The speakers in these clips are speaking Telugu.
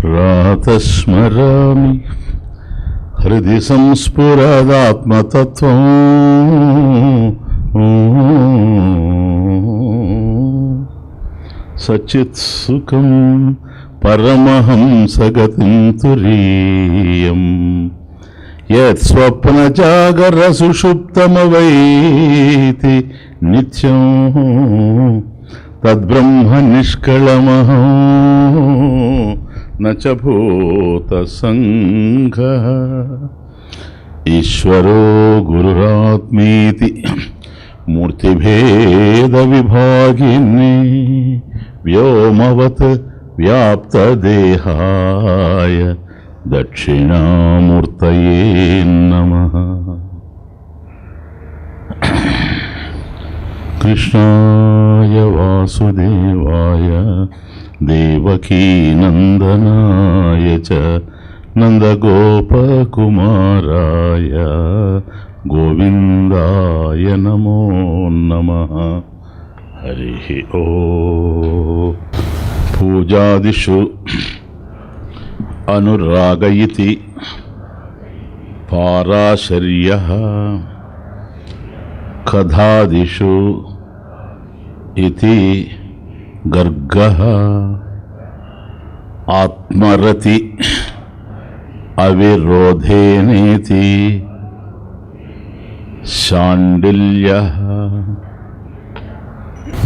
ప్రాతస్మరామి హృది సంస్ఫురదాత్మతత్వం సచిత్ సుఖం పరమహంసగతిం తురీయం యత్ స్వప్నజాగర సుషుప్తమవైతి నిత్యం తద్బ్రహ్మ నిష్కళమహం నచ భూత సంఘః. ఈశ్వరో గురురాత్మేతి మూర్తిభేద విభాగిని వ్యోమవత్ వ్యాప్తదేహాయ దక్షిణామూర్తయే నమః. కృష్ణాయ వాసుదేవాయ దేవకీనందనాయ చ నందగోపకుమారాయ గోవిందాయ నమో నమః. హరి ఓం. పూజాదిషు అనురాగ ఇతి పారాశర్యః, కథాదిషు ఇతి గర్గః, ఆత్మరతి అవిరోధేనేతి శాండిల్యః.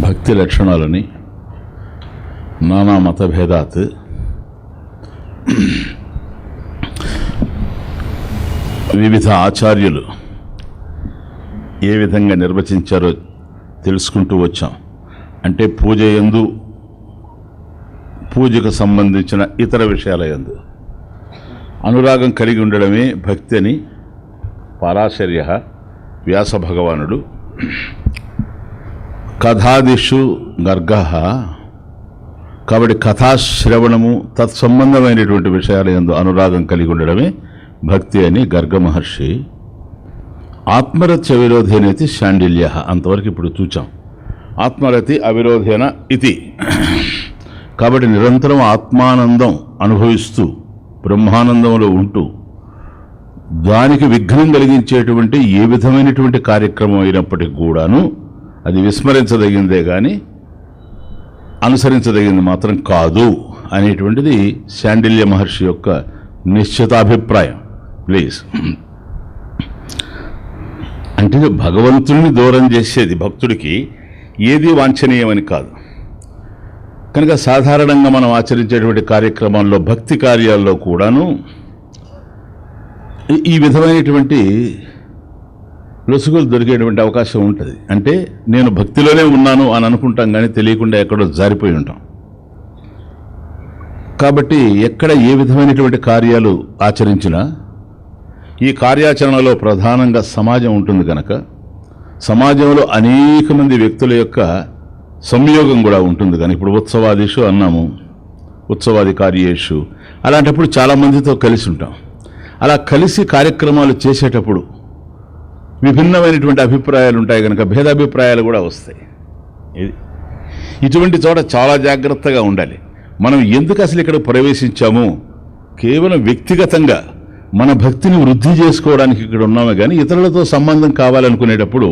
భక్తి లక్షణాలని నానా మతభేదాత్ వివిధ ఆచార్యులు ఏ విధంగా నిర్వచించారో తెలుసుకుంటూ వచ్చాం. అంటే పూజ యందు, పూజకు సంబంధించిన ఇతర విషయాల యందు అనురాగం కలిగి ఉండడమే భక్తి అని పరాశర్య వ్యాస భగవానుడు, కథాదిషు గర్గః, కాబట్టి కథాశ్రవణము తత్సంబంధమైనటువంటి విషయాల యందు అనురాగం కలిగి ఉండడమే భక్తి అని గర్గ మహర్షి, ఆత్మరత్య విరోధేనైతి శాండిల్య, అంతవరకు ఇప్పుడు చూచాం. ఆత్మరతి అవిరోధేన ఇది, కాబట్టి నిరంతరం ఆత్మానందం అనుభవిస్తూ బ్రహ్మానందంలో ఉంటూ దానికి విఘ్నం కలిగించేటువంటి ఏ విధమైనటువంటి కార్యక్రమం అయినప్పటికీ కూడాను అది విస్మరించదగిందే కానీ అనుసరించదగింది మాత్రం కాదు అనేటువంటిది శాండిల్య మహర్షి యొక్క నిశ్చితాభిప్రాయం. ప్లీజ్, అంటే భగవంతుడిని దూరం చేసేది భక్తుడికి ఏది వాంఛనీయమని కాదు. కనుక సాధారణంగా మనం ఆచరించేటువంటి కార్యక్రమాల్లో, భక్తి కార్యాల్లో కూడాను ఈ విధమైనటువంటి లొసుగులు దొరికేటువంటి అవకాశం ఉంటుంది. అంటే నేను భక్తిలోనే ఉన్నాను అని అనుకుంటాం కానీ తెలియకుండా ఎక్కడో జారిపోయి ఉంటాం. కాబట్టి ఎక్కడ ఏ విధమైనటువంటి కార్యాలు ఆచరించినా ఈ కార్యాచరణలో ప్రధానంగా సమాజం ఉంటుంది కనుక సమాజంలో అనేక మంది వ్యక్తుల యొక్క సంయోగం కూడా ఉంటుంది. కానీ ఇప్పుడు ఉత్సవాదిషు అన్నాము, ఉత్సవాది కార్యేషు, అలాంటప్పుడు చాలామందితో కలిసి ఉంటాం. అలా కలిసి కార్యక్రమాలు చేసేటప్పుడు విభిన్నమైనటువంటి అభిప్రాయాలు ఉంటాయి కనుక భేదాభిప్రాయాలు కూడా వస్తాయి. ఇటువంటి చోట చాలా జాగ్రత్తగా ఉండాలి. మనం ఎందుకు అసలు ఇక్కడ ప్రవేశించాము, కేవలం వ్యక్తిగతంగా మన భక్తిని వృద్ధి చేసుకోవడానికి ఇక్కడ ఉన్నామే కానీ ఇతరులతో సంబంధం కావాలనుకునేటప్పుడు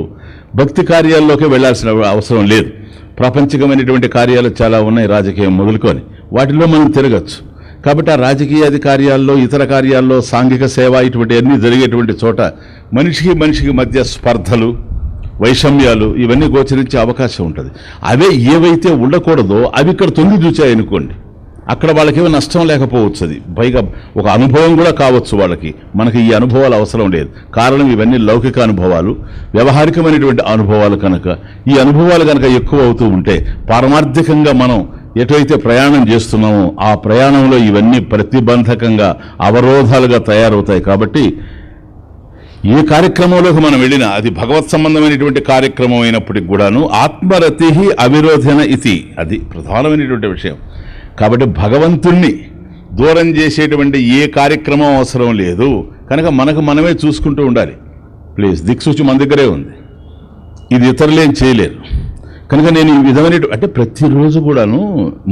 భక్తి కార్యాల్లోకి వెళ్లాల్సిన అవసరం లేదు. ప్రాపంచికమైనటువంటి కార్యాలు చాలా ఉన్నాయి, రాజకీయం మొదలుకొని, వాటిలో మనం తిరగచ్చు. కాబట్టి ఆ రాజకీయాది కార్యాల్లో, ఇతర కార్యాల్లో, సాంఘిక సేవ ఇటువంటి అన్నీ జరిగేటువంటి చోట మనిషికి మనిషికి మధ్య స్పర్ధలు, వైషమ్యాలు ఇవన్నీ గోచరించే అవకాశం ఉంటుంది. అవే ఏవైతే ఉండకూడదో అవి ఇక్కడ తొంగి చూచాయనుకోండి, అక్కడ వాళ్ళకేమో నష్టం లేకపోవచ్చు, అది పైగా ఒక అనుభవం కూడా కావచ్చు వాళ్ళకి. మనకి ఈ అనుభవాలు అవసరం లేదు. కారణం ఇవన్నీ లౌకిక అనుభవాలు, వ్యవహారికమైనటువంటి అనుభవాలు కనుక ఈ అనుభవాలు కనుక ఎక్కువ అవుతూ ఉంటే పారమార్థికంగా మనం ఎటైతే ప్రయాణం చేస్తున్నామో ఆ ప్రయాణంలో ఇవన్నీ ప్రతిబంధకంగా, అవరోధాలుగా తయారవుతాయి. కాబట్టి ఏ కార్యక్రమంలోకి మనం వెళ్ళినా అది భగవత్ సంబంధమైనటువంటి కార్యక్రమం అయినప్పటికి కూడాను ఆత్మరతి అవిరోధన ఇది, అది ప్రధానమైనటువంటి విషయం. కాబట్టి భగవంతుణ్ణి దూరం చేసేటువంటి ఏ కార్యక్రమం అవసరం లేదు. కనుక మనకు మనమే చూసుకుంటూ ఉండాలి. ప్లీజ్, దిక్సూచి మన దగ్గరే ఉంది, ఇది ఇతరులేం చేయలేరు. కనుక నేను ఈ విధమైన అంటే ప్రతిరోజు కూడాను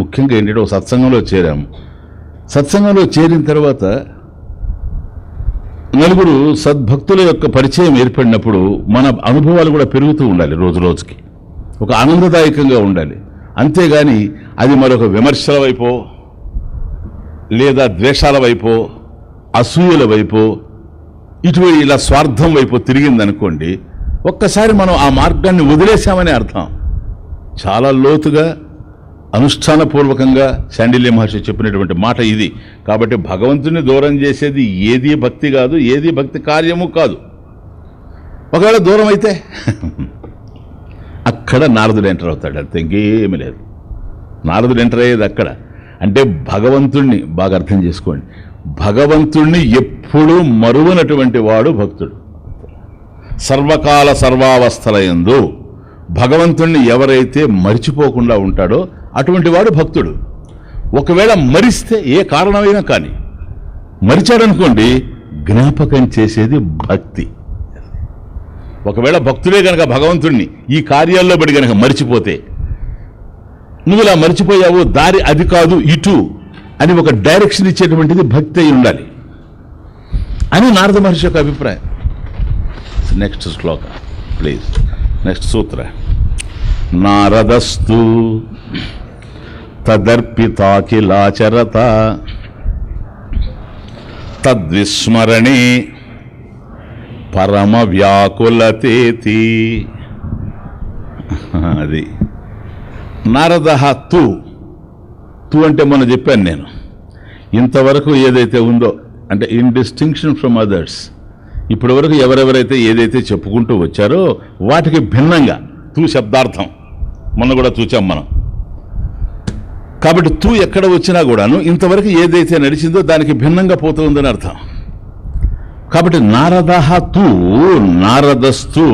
ముఖ్యంగా ఏంటంటే ఒక సత్సంగంలో చేరాము. సత్సంగంలో చేరిన తర్వాత నలుగురు సద్భక్తుల యొక్క పరిచయం ఏర్పడినప్పుడు మన అనుభవాలు కూడా పెరుగుతూ ఉండాలి. రోజు రోజుకి ఒక ఆనందదాయకంగా ఉండాలి. అంతేగాని అది మరొక విమర్శల వైపో లేదా ద్వేషాల వైపో అసూయల వైపో ఇటువంటి ఇలా స్వార్థం వైపు తిరిగిందనుకోండి, ఒక్కసారి మనం ఆ మార్గాన్ని వదిలేశామని అర్థం. చాలా లోతుగా అనుష్ఠానపూర్వకంగా శాండిల్య మహర్షి చెప్పినటువంటి మాట ఇది. కాబట్టి భగవంతుని దూరం చేసేది ఏది భక్తి కాదు, ఏది భక్తి కార్యము కాదు. ఒకవేళ దూరం అయితే అక్కడ నారదుడు ఎంటర్ అవుతాడు, అంతే, ఇంకేమీ లేదు. నారదుడు ఎంటర్ అయ్యేది అక్కడ. అంటే భగవంతుణ్ణి బాగా అర్థం చేసుకోండి, భగవంతుణ్ణి ఎప్పుడూ మరువనటువంటి వాడు భక్తుడు. సర్వకాల సర్వావస్థల యందు భగవంతుణ్ణి ఎవరైతే మరిచిపోకుండా ఉంటాడో అటువంటి వాడు భక్తుడు. ఒకవేళ మరిస్తే ఏ కారణమైనా కానీ మరిచాడనుకోండి, జ్ఞాపకం చేసేది భక్తి. ఒకవేళ భక్తుడే గనక భగవంతుణ్ణి ఈ కార్యాల్లో బడి గనక మరిచిపోతే, నువ్వు ఇలా మరిచిపోయావు, దారి అది కాదు ఇటు అని ఒక డైరెక్షన్ ఇచ్చేటువంటిది భక్తి అయి ఉండాలి అని నారద మహర్షి యొక్క అభిప్రాయం. నెక్స్ట్ శ్లోక ప్లీజ్, నెక్స్ట్ సూత్ర. నారదస్తు తదర్పితాఖిలాచరత తద్విస్మరణే పరమ వ్యాకులతేతి. అది నారద తు అంటే మొన్న చెప్పాను నేను, ఇంతవరకు ఏదైతే ఉందో అంటే ఇన్ డిస్టింక్షన్ ఫ్రమ్ అదర్స్, ఇప్పటి వరకు ఎవరెవరైతే ఏదైతే చెప్పుకుంటూ వచ్చారో వాటికి భిన్నంగా తూ శబ్దార్థం మొన్న కూడా చూచాం మనం. కాబట్టి తూ ఎక్కడ వచ్చినా కూడాను ఇంతవరకు ఏదైతే నడిచిందో దానికి భిన్నంగా పోతూ ఉందని అర్థం. కాబట్టి నారద తూ నారదస్తు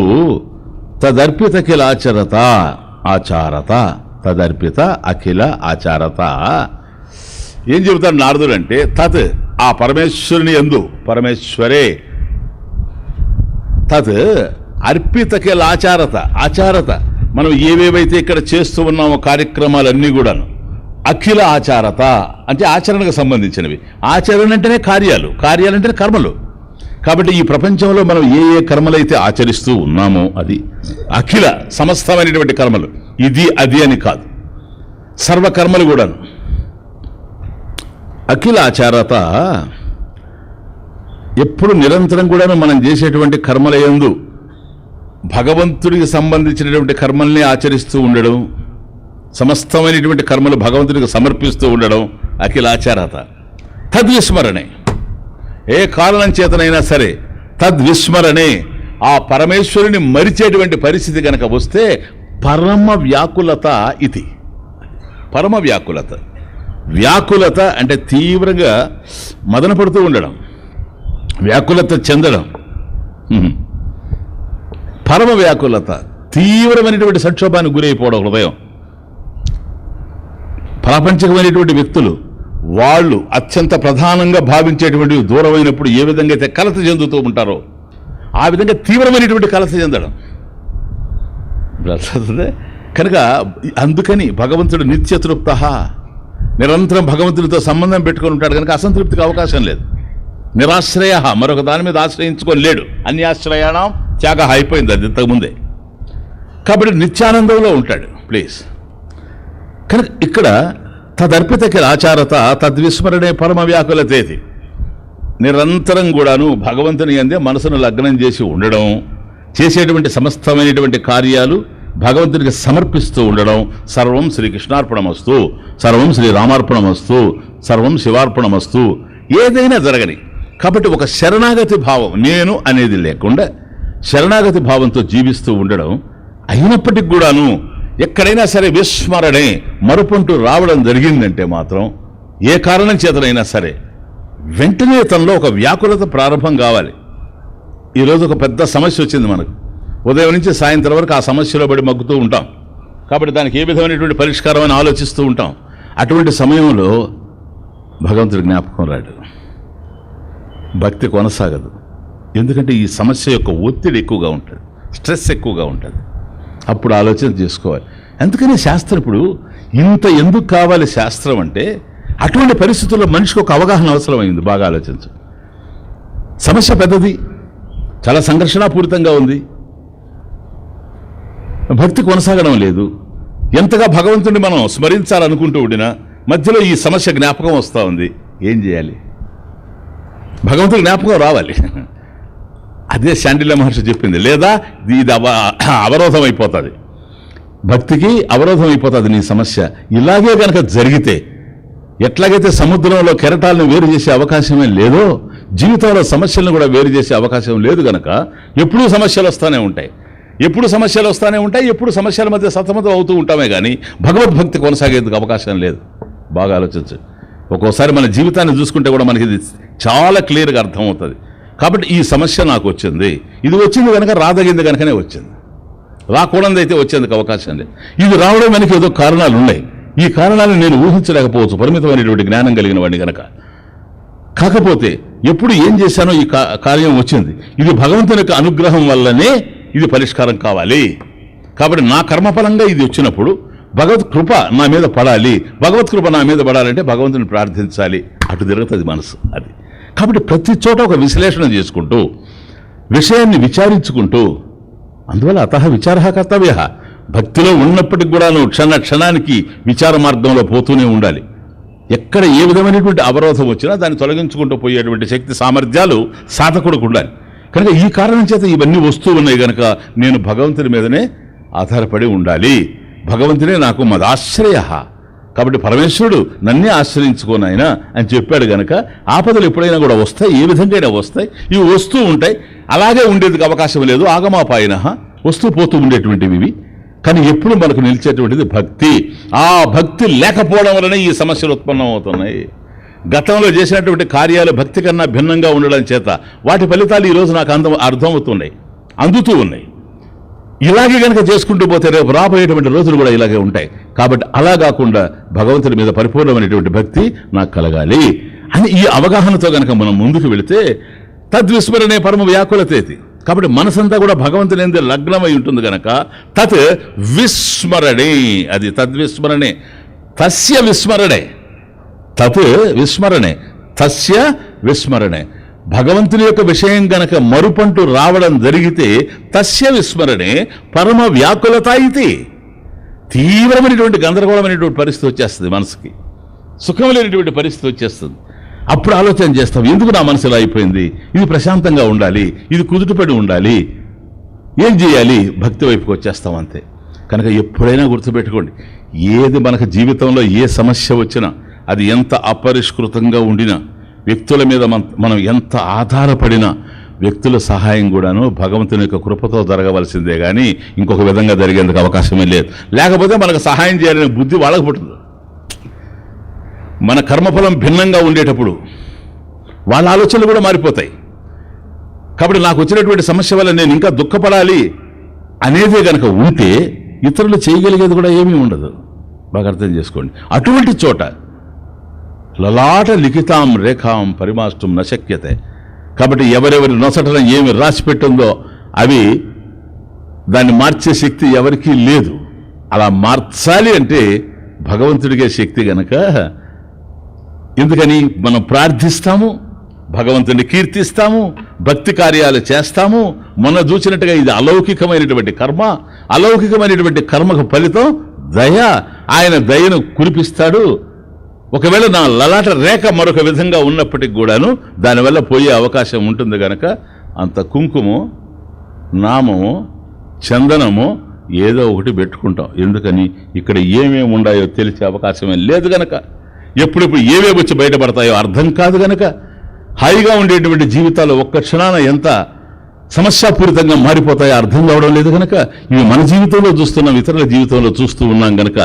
తదర్పిత అఖిల ఆచరత ఆచారత తదర్పిత అఖిల ఆచారత. ఏం చెబుతాడు నారదుడు అంటే, తత్ ఆ పరమేశ్వరుని యందు, పరమేశ్వరే, తత్ అర్పితఖిల ఆచారత ఆచారత, మనం ఏవేవైతే ఇక్కడ చేస్తూ ఉన్నామో కార్యక్రమాలన్నీ కూడాను అఖిల ఆచారత అంటే ఆచరణకు సంబంధించినవి. ఆచరణ అంటేనే కార్యాలు, కార్యాలు అంటేనే కర్మలు. కాబట్టి ఈ ప్రపంచంలో మనం ఏ ఏ కర్మలైతే ఆచరిస్తూ ఉన్నామో అది అఖిల సమస్తమైనటువంటి కర్మలు, ఇది అది అని కాదు, సర్వకర్మలు కూడాను. అఖిల ఆచారత ఎప్పుడు నిరంతరం కూడాను మనం చేసేటువంటి కర్మల యందు భగవంతుడికి సంబంధించినటువంటి కర్మల్ని ఆచరిస్తూ ఉండడం, సమస్తమైనటువంటి కర్మలు భగవంతుడికి సమర్పిస్తూ ఉండడం అఖిల ఆచారత. తద్విస్మరణే, ఏ కారణం చేతనైనా సరే తద్విస్మరణే, ఆ పరమేశ్వరుని మరిచేటువంటి పరిస్థితి కనుక వస్తే పరమ వ్యాకులత ఇది. పరమ వ్యాకులత, వ్యాకులత అంటే తీవ్రంగా మదన పడుతూ ఉండడం, వ్యాకులత చెందడం. పరమ వ్యాకులత, తీవ్రమైనటువంటి సంక్షోభానికి గురైపోవడం హృదయం. ప్రాపంచికమైనటువంటి వ్యక్తులు వాళ్ళు అత్యంత ప్రధానంగా భావించేటువంటి దూరమైనప్పుడు ఏ విధంగా అయితే కలత చెందుతూ ఉంటారో ఆ విధంగా తీవ్రమైనటువంటి కలత చెందడం. కనుక అందుకని భగవంతుడు నిత్యతృప్త, నిరంతరం భగవంతుడితో సంబంధం పెట్టుకొని ఉంటాడు కనుక అసంతృప్తికి అవకాశం లేదు. నిరాశ్రయ, మరొక దాని మీద ఆశ్రయించుకొని లేడు. అన్యాశ్రయాణం త్యాగ అయిపోయింది అది ఇంతకుముందే. కాబట్టి నిత్యానందంలో ఉంటాడు. ప్లీజ్, కనుక ఇక్కడ తదర్పితఖిల ఆచారత తద్విస్మరణే పరమ వ్యాకులతేతి. నిరంతరం కూడాను భగవంతుని యందే మనసును లగ్నం చేసి ఉండడం, చేసేటువంటి సమస్తమైనటువంటి కార్యాలు భగవంతునికి సమర్పిస్తూ ఉండడం. సర్వం శ్రీకృష్ణార్పణమస్తు, సర్వం శ్రీరామార్పణమస్తు, సర్వం శివార్పణమస్తు, ఏదైనా జరగని. కాబట్టి ఒక శరణాగతి భావం, నేను అనేది లేకుండా శరణాగతి భావంతో జీవిస్తూ ఉండడం. అయినప్పటికి కూడాను ఎక్కడైనా సరే విస్మరణే, మరుపంటూ రావడం జరిగిందంటే మాత్రం ఏ కారణం చేతనైనా సరే వెంటనే తనలో ఒక వ్యాకులత ప్రారంభం కావాలి. ఈరోజు ఒక పెద్ద సమస్య వచ్చింది మనకు, ఉదయం నుంచి సాయంత్రం వరకు ఆ సమస్యలో పడి మగ్గుతూ ఉంటాం. కాబట్టి దానికి ఏ విధమైనటువంటి పరిష్కారం అని ఆలోచిస్తూ ఉంటాం. అటువంటి సమయంలో భగవంతుడి జ్ఞాపకం రాడు, భక్తి కొనసాగదు. ఎందుకంటే ఈ సమస్య యొక్క ఒత్తిడి ఎక్కువగా ఉంటుంది, స్ట్రెస్ ఎక్కువగా ఉంటుంది. అప్పుడు ఆలోచన చేసుకోవాలి. అందుకని శాస్త్రం ఇప్పుడు ఇంత ఎందుకు కావాలి శాస్త్రం అంటే, అటువంటి పరిస్థితుల్లో మనిషికి ఒక అవగాహన అవసరమైంది. బాగా ఆలోచించు. సమస్య పెద్దది, చాలా సంఘర్షణాపూరితంగా ఉంది, భక్తి కొనసాగడం లేదు. ఎంతగా భగవంతుడిని మనం స్మరించాలనుకుంటూ ఉండినా మధ్యలో ఈ సమస్య జ్ఞాపకం వస్తూ ఉంది. ఏం చేయాలి? భగవంతుడి జ్ఞాపకం రావాలి. అదే శాండిల్య మహర్షి చెప్పింది. లేదా ఇది అవరోధం అయిపోతుంది, భక్తికి అవరోధం అయిపోతుంది నీ సమస్య. ఇలాగే కనుక జరిగితే, ఎట్లాగైతే సముద్రంలో కెరటాలను వేరు చేసే అవకాశమే లేదో, జీవితంలో సమస్యలను కూడా వేరు చేసే అవకాశం లేదు కనుక ఎప్పుడూ సమస్యలు వస్తూనే ఉంటాయి, ఎప్పుడు సమస్యలు వస్తూనే ఉంటాయి, ఎప్పుడు సమస్యల మధ్య సతమతం అవుతూ ఉంటామే కానీ భగవద్భక్తి కొనసాగేందుకు అవకాశం లేదు. బాగా ఆలోచించు. ఒక్కోసారి మన జీవితాన్ని చూసుకుంటే కూడా మనకి ఇది చాలా క్లియర్గా అర్థమవుతుంది. కాబట్టి ఈ సమస్య నాకు వచ్చింది, ఇది వచ్చింది కనుక రాదగింది కనుకనే వచ్చింది, రాకూడదు అయితే వచ్చేందుకు అవకాశం లేదు. ఇది రావడం వెనక ఏదో కారణాలు ఉన్నాయి. ఈ కారణాలను నేను ఊహించలేకపోవచ్చు, పరిమితమైనటువంటి జ్ఞానం కలిగిన వాడిని కనుక. కాకపోతే ఎప్పుడు ఏం చేశానో ఈ కార్యం వచ్చింది, ఇది భగవంతుని యొక్క అనుగ్రహం వల్లనే ఇది పరిష్కారం కావాలి. కాబట్టి నా కర్మఫలంగా ఇది వచ్చినప్పుడు భగవత్ కృప నా మీద పడాలి. భగవత్ కృప నా మీద పడాలంటే భగవంతుని ప్రార్థించాలి. అటు తిరుగుతుంది మనసు. అది కాబట్టి ప్రతి చోట ఒక విశ్లేషణ చేసుకుంటూ, విషయాన్ని విచారించుకుంటూ, అందువల్ల అతః విచారః కర్తవ్యః. భక్తిలో ఉన్నప్పటికి కూడా నువ్వు క్షణానికి విచార మార్గంలో పోతూనే ఉండాలి. ఎక్కడ ఏ విధమైనటువంటి అవరోధం వచ్చినా దాన్ని తొలగించుకుంటూ పోయేటువంటి శక్తి సామర్థ్యాలు సాధకుడికి ఉండాలి. కనుక ఈ కారణం చేత ఇవన్నీ వస్తూ ఉన్నాయి కనుక నేను భగవంతుని మీదనే ఆధారపడి ఉండాలి. భగవంతునే నాకు మదాశ్రయ. కాబట్టి పరమేశ్వరుడు నన్నే ఆశ్రయించుకోనాయన అని చెప్పాడు గనక ఆపదలు ఎప్పుడైనా కూడా వస్తాయి, ఏ విధంగా వస్తాయి, ఇవి వస్తూ ఉంటాయి. అలాగే ఉండేందుకు అవకాశం లేదు. ఆగమాపాయన వస్తూ పోతూ ఉండేటువంటివి ఇవి. కానీ ఎప్పుడు మనకు నిలిచేటువంటిది భక్తి. ఆ భక్తి లేకపోవడం వలన ఈ సమస్యలు ఉత్పన్నమవుతున్నాయి. గతంలో చేసినటువంటి కార్యాలు భక్తి కన్నా భిన్నంగా ఉండడం చేత వాటి ఫలితాలు ఈరోజు నాకు అర్థమవుతున్నాయి, అందుతూ ఉన్నాయి. ఇలాగే కనుక చేసుకుంటూ పోతే రేపు రాబోయేటువంటి రోజులు కూడా ఇలాగే ఉంటాయి. కాబట్టి అలా కాకుండా భగవంతుడి మీద పరిపూర్ణమైనటువంటి భక్తి నాకు కలగాలి అని ఈ అవగాహనతో కనుక మనం ముందుకు వెళితే తద్విస్మరణే పరమ వ్యాకులతేతి. కాబట్టి మనసంతా కూడా భగవంతుని ఎందు లగ్నమై ఉంటుంది కనుక తత్ విస్మరణే, అది తద్విస్మరణే, తస్య విస్మరణే, తత్ విస్మరణే, తస్య విస్మరణే. భగవంతుని యొక్క విషయం గనక మరుపంటూ రావడం జరిగితే తస్య విస్మరణే పరమ వ్యాకులత ఇది. తీవ్రమైనటువంటి గందరగోళమైనటువంటి పరిస్థితి వచ్చేస్తుంది, మనసుకి సుఖం లేనటువంటి పరిస్థితి వచ్చేస్తుంది. అప్పుడు ఆలోచన చేస్తాం, ఎందుకు నా మనసు ఇలా అయిపోయింది, ఇది ప్రశాంతంగా ఉండాలి, ఇది కుదుటపడి ఉండాలి, ఏం చేయాలి, భక్తి వైపుకి వచ్చేస్తాం అంతే. కనుక ఎప్పుడైనా గుర్తుపెట్టుకోండి, ఏది మనకు జీవితంలో ఏ సమస్య వచ్చినా, అది ఎంత అపరిష్కృతంగా ఉండినా, వ్యక్తుల మీద మనం ఎంత ఆధారపడినా, వ్యక్తుల సహాయం కూడాను భగవంతుని యొక్క కృపతో జరగవలసిందే కానీ ఇంకొక విధంగా జరిగేందుకు అవకాశమే లేదు. లేకపోతే మనకు సహాయం చేయాలనే బుద్ధి వాళ్ళకు పుట్టదు. మన కర్మఫలం భిన్నంగా ఉండేటప్పుడు వాళ్ళ ఆలోచనలు కూడా మారిపోతాయి. కాబట్టి నాకు వచ్చినటువంటి సమస్య వల్ల నేను ఇంకా దుఃఖపడాలి అనేదే కనుక ఉంటే ఇతరులు చేయగలిగేది కూడా ఏమీ ఉండదు. బాగా అర్థం చేసుకోండి. అటువంటి చోట లలాట లిఖితాం రేఖాం పరిమాష్టం నశక్యతే. కాబట్టి ఎవరెవరి నొసటన ఏమి రాసి పెట్టిందో అవి దాన్ని మార్చే శక్తి ఎవరికీ లేదు. అలా మార్చాలి అంటే భగవంతుడికే శక్తి గనక ఎందుకని మనం ప్రార్థిస్తాము, భగవంతుడిని కీర్తిస్తాము, భక్తి కార్యాలు చేస్తాము. మొన్న చూసినట్టుగా ఇది అలౌకికమైనటువంటి కర్మ. అలౌకికమైనటువంటి కర్మకు ఫలితం దయ. ఆయన దయను కురిపిస్తాడు. ఒకవేళ నా లలాట రేఖ మరొక విధంగా ఉన్నప్పటికి కూడాను దానివల్ల పోయే అవకాశం ఉంటుంది కనుక అంత కుంకుమో నామమో చందనమో ఏదో ఒకటి పెట్టుకుంటాం. ఎందుకని ఇక్కడ ఏమేమి ఉన్నాయో తెలిసే అవకాశమే లేదు గనక, ఎప్పుడెప్పుడు ఏవేవి వచ్చి బయటపడతాయో అర్థం కాదు గనక, హాయిగా ఉండేటువంటి జీవితాలు ఒక్క క్షణాన ఎంత సమస్యాపూరితంగా మారిపోతాయో అర్థం కావడం లేదు కనుక ఇవి మన జీవితంలో చూస్తున్నాం, ఇతరుల జీవితంలో చూస్తూ ఉన్నాం గనక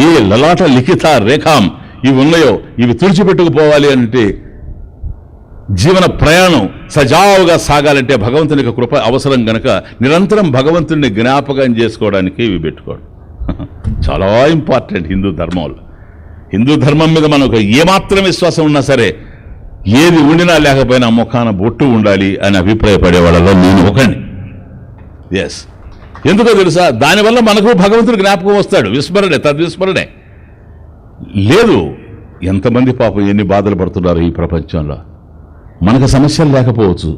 ఏ లలాట లిఖిత రేఖాం ఇవి ఉన్నాయో ఇవి తుడిచిపెట్టుకుపోవాలి అంటే జీవన ప్రయాణం సజావుగా సాగాలంటే భగవంతుని యొక్క కృప అవసరం గనక నిరంతరం భగవంతుడిని జ్ఞాపకం చేసుకోవడానికి ఇవి పెట్టుకోవడం చాలా ఇంపార్టెంట్ హిందూ ధర్మంలో. హిందూ ధర్మం మీద మనకు ఏమాత్రం విశ్వాసం ఉన్నా సరే ఏది ఉండినా లేకపోయినా ముఖాన బొట్టు ఉండాలి అని అభిప్రాయపడే వాళ్ళలో నేను ఒకడిని. ఎస్, ఎందుకో తెలుసా? దానివల్ల మనకు భగవంతుడి జ్ఞాపకం వస్తాడు. విస్మరణే, తద్విస్మరణే. లేదు, ఎంతమంది పాపం ఎన్ని బాధలు పడుతున్నారు ఈ ప్రపంచంలో. మనకు సమస్యలు లేకపోవచ్చు,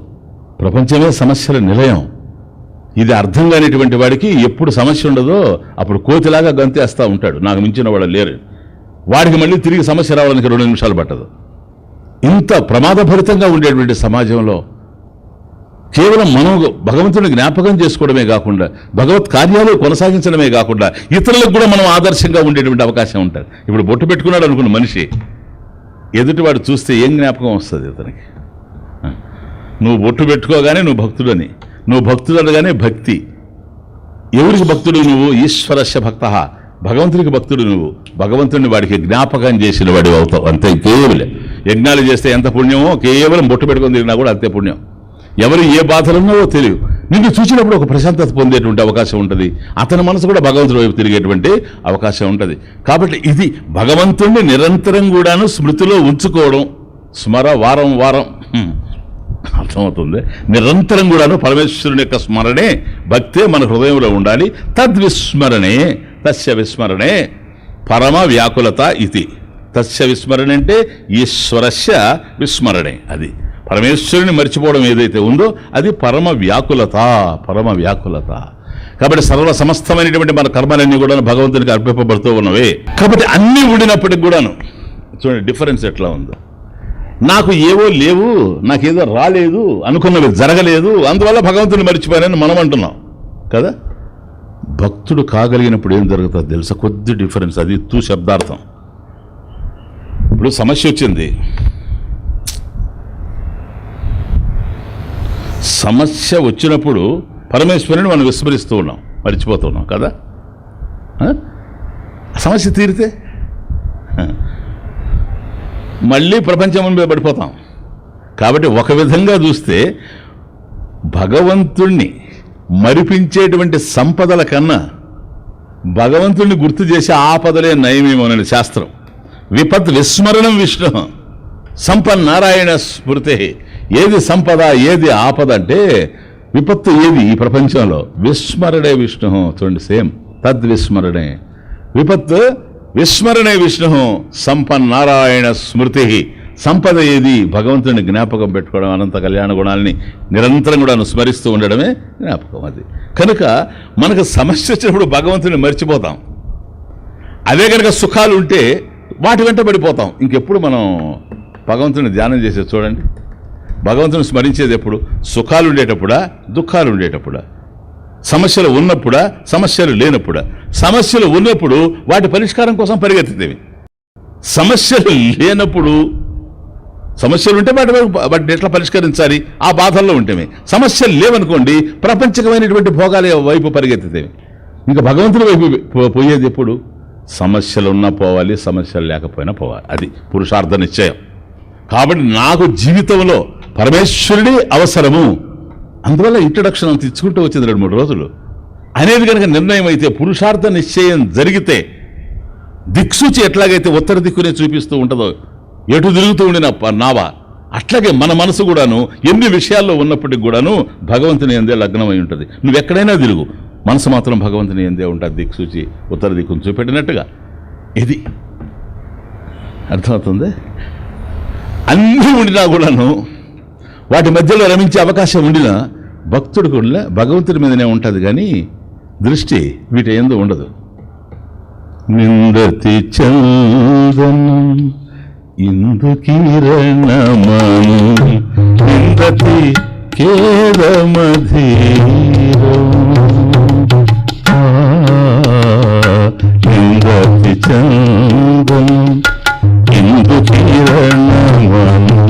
ప్రపంచమే సమస్యల నిలయం. ఇది అర్థం కానిటువంటి వాడికి ఎప్పుడు సమస్య ఉండదో అప్పుడు కోతిలాగా గంతేస్తూ ఉంటాడు. నాకు మించిన వాడు లేరు. వాడికి మళ్ళీ తిరిగి సమస్య రావడానికి 2 నిమిషాలు పట్టదు. ఇంత ప్రమాదభరితంగా ఉండేటువంటి సమాజంలో కేవలం మనం భగవంతుని జ్ఞాపకం చేసుకోవడమే కాకుండా భగవత్ కార్యాలు కొనసాగించడమే కాకుండా ఇతరులకు కూడా మనం ఆదర్శంగా ఉండేటువంటి అవకాశం ఉంటుంది. ఇప్పుడు బొట్టు పెట్టుకున్నాడు అనుకున్న మనిషి ఎదుటివాడు చూస్తే ఏం జ్ఞాపకం వస్తుంది ఇతనికి? నువ్వు బొట్టు పెట్టుకోగానే నువ్వు భక్తుడని, నువ్వు భక్తుడు అనగానే భక్తి. ఎవరికి భక్తుడు నువ్వు? ఈశ్వరస్య భక్త, భగవంతునికి భక్తుడు నువ్వు. భగవంతుడిని వాడికి జ్ఞాపకం చేసిన వాడు అవుతావు, అంతే. కేవలం యజ్ఞాలు చేస్తే ఎంత పుణ్యమో కేవలం బొట్టు పెట్టుకొని తిరిగినా కూడా అంతే పుణ్యం. ఎవరు ఏ బాధలున్నావో తెలియదు, నిన్ను చూసినప్పుడు ఒక ప్రశాంతత పొందేటువంటి అవకాశం ఉంటుంది. అతని మనసు కూడా భగవంతుడి వైపు తిరిగేటువంటి అవకాశం ఉంటుంది. కాబట్టి ఇది భగవంతుడిని నిరంతరం కూడాను స్మృతిలో ఉంచుకోవడం. స్మర వారం వారం అర్థమవుతుంది. నిరంతరం కూడాను పరమేశ్వరుని యొక్క స్మరణే, భక్తే మన హృదయంలో ఉండాలి. తద్విస్మరణే, తస్య విస్మరణే పరమ వ్యాకులత ఇది. తస్య విస్మరణ అంటే ఈశ్వరస్య విస్మరణే. అది పరమేశ్వరుని మర్చిపోవడం ఏదైతే ఉందో అది పరమ వ్యాకులత, పరమ వ్యాకులత. కాబట్టి సర్వ సమస్తమైనటువంటి మన కర్మలన్నీ కూడా భగవంతునికి అర్పింపబడుతూ ఉన్నవే. కాబట్టి అన్నీ ఉండినప్పటికి కూడాను చూడండి డిఫరెన్స్ ఎట్లా ఉందో. నాకు ఏవో లేవు, నాకేదో రాలేదు, అనుకున్నవి జరగలేదు, అందువల్ల భగవంతుని మర్చిపోయానని మనం అంటున్నాం కదా. భక్తుడు కాగలిగినప్పుడు ఏం జరుగుతుందో తెలుసా? కొద్ది డిఫరెన్స్. అది తూ శబ్దార్థం. ఇప్పుడు సమస్య వచ్చింది, సమస్య వచ్చినప్పుడు పరమేశ్వరుని మనం విస్మరిస్తూ ఉన్నాం, మర్చిపోతున్నాం కదా. సమస్య తీరితే మళ్ళీ ప్రపంచం మీద పడిపోతాం. కాబట్టి ఒక విధంగా చూస్తే భగవంతుణ్ణి మరిపించేటువంటి సంపదల కన్నా భగవంతుణ్ణి గుర్తు చేసే ఆపదలే నయమేమోనని శాస్త్రం. విపత్ విస్మరణం విష్ణు సంపన్నారాయణ స్మృతి. ఏది సంపద, ఏది ఆపద అంటే విపత్తు ఏది ఈ ప్రపంచంలో? విస్మరణే విష్ణు. చూడండి, సేమ్ తద్విస్మరణే. విపత్తు విస్మరణే విష్ణు సంపన్నారాయణ స్మృతి. సంపద ఏది? భగవంతుని జ్ఞాపకం పెట్టుకోవడం, అనంత కళ్యాణ గుణాలని నిరంతరం కూడా స్మరిస్తూ ఉండడమే జ్ఞాపకం. అది కనుక మనకు సమస్య వచ్చినప్పుడు భగవంతుని మర్చిపోతాం. అదే కనుక సుఖాలు ఉంటే వాటి వెంట పడిపోతాం. ఇంకెప్పుడు మనం భగవంతుని ధ్యానం చేసేది చూడండి. భగవంతుని స్మరించేది ఎప్పుడు? సుఖాలు ఉండేటప్పుడా, దుఃఖాలు ఉండేటప్పుడా? సమస్యలు ఉన్నప్పుడా, సమస్యలు లేనప్పుడా? సమస్యలు ఉన్నప్పుడు వాటి పరిష్కారం కోసం పరిగెత్తుతేవి. సమస్యలు లేనప్పుడు, సమస్యలు ఉంటే వాటిని ఎట్లా పరిష్కరించాలి ఆ బాధల్లో ఉంటేవి. సమస్యలు లేవనుకోండి ప్రపంచకమైనటువంటి భోగాల వైపు పరిగెత్తుతేవి. ఇంకా భగవంతుని వైపు పోయేది ఎప్పుడు? సమస్యలు ఉన్నా పోవాలి, సమస్యలు లేకపోయినా పోవాలి. అది పురుషార్థ నిశ్చయం. కాబట్టి నాకు జీవితంలో పరమేశ్వరుడి అవసరము, అందువల్ల ఇంట్రడక్షన్ అంత ఇచ్చుకుంటూ వచ్చింది 2-3 రోజులు అనేది కనుక నిర్ణయం అయితే, పురుషార్థ నిశ్చయం జరిగితే దిక్సూచి ఎట్లాగైతే ఉత్తర దిక్కునే చూపిస్తూ ఉంటుందో, ఎటు తిరుగుతూ ఉండిన నావా, అట్లాగే మన మనసు కూడాను ఎన్ని విషయాల్లో ఉన్నప్పటికి కూడాను భగవంతుని ఎందే లగ్నమై ఉంటుంది. నువ్వు ఎక్కడైనా తిరుగు, మనసు మాత్రం భగవంతుని ఎందే ఉంటుంది. దిక్సూచి ఉత్తర దిక్కును చూపెట్టినట్టుగా. ఇది అర్థమవుతుంది. అన్నీ ఉండినా కూడాను వాటి మధ్యలో రమించే అవకాశం ఉండినా భక్తుడు కూడా భగవంతుడి మీదనే ఉంటుంది, కానీ దృష్టి వీటి ఎందు ఉండదు. నిందతి చందనం ఇందు కిరణమను నిందతి కేరమధీరం నిందతి చందనం ఇందు కిరణమను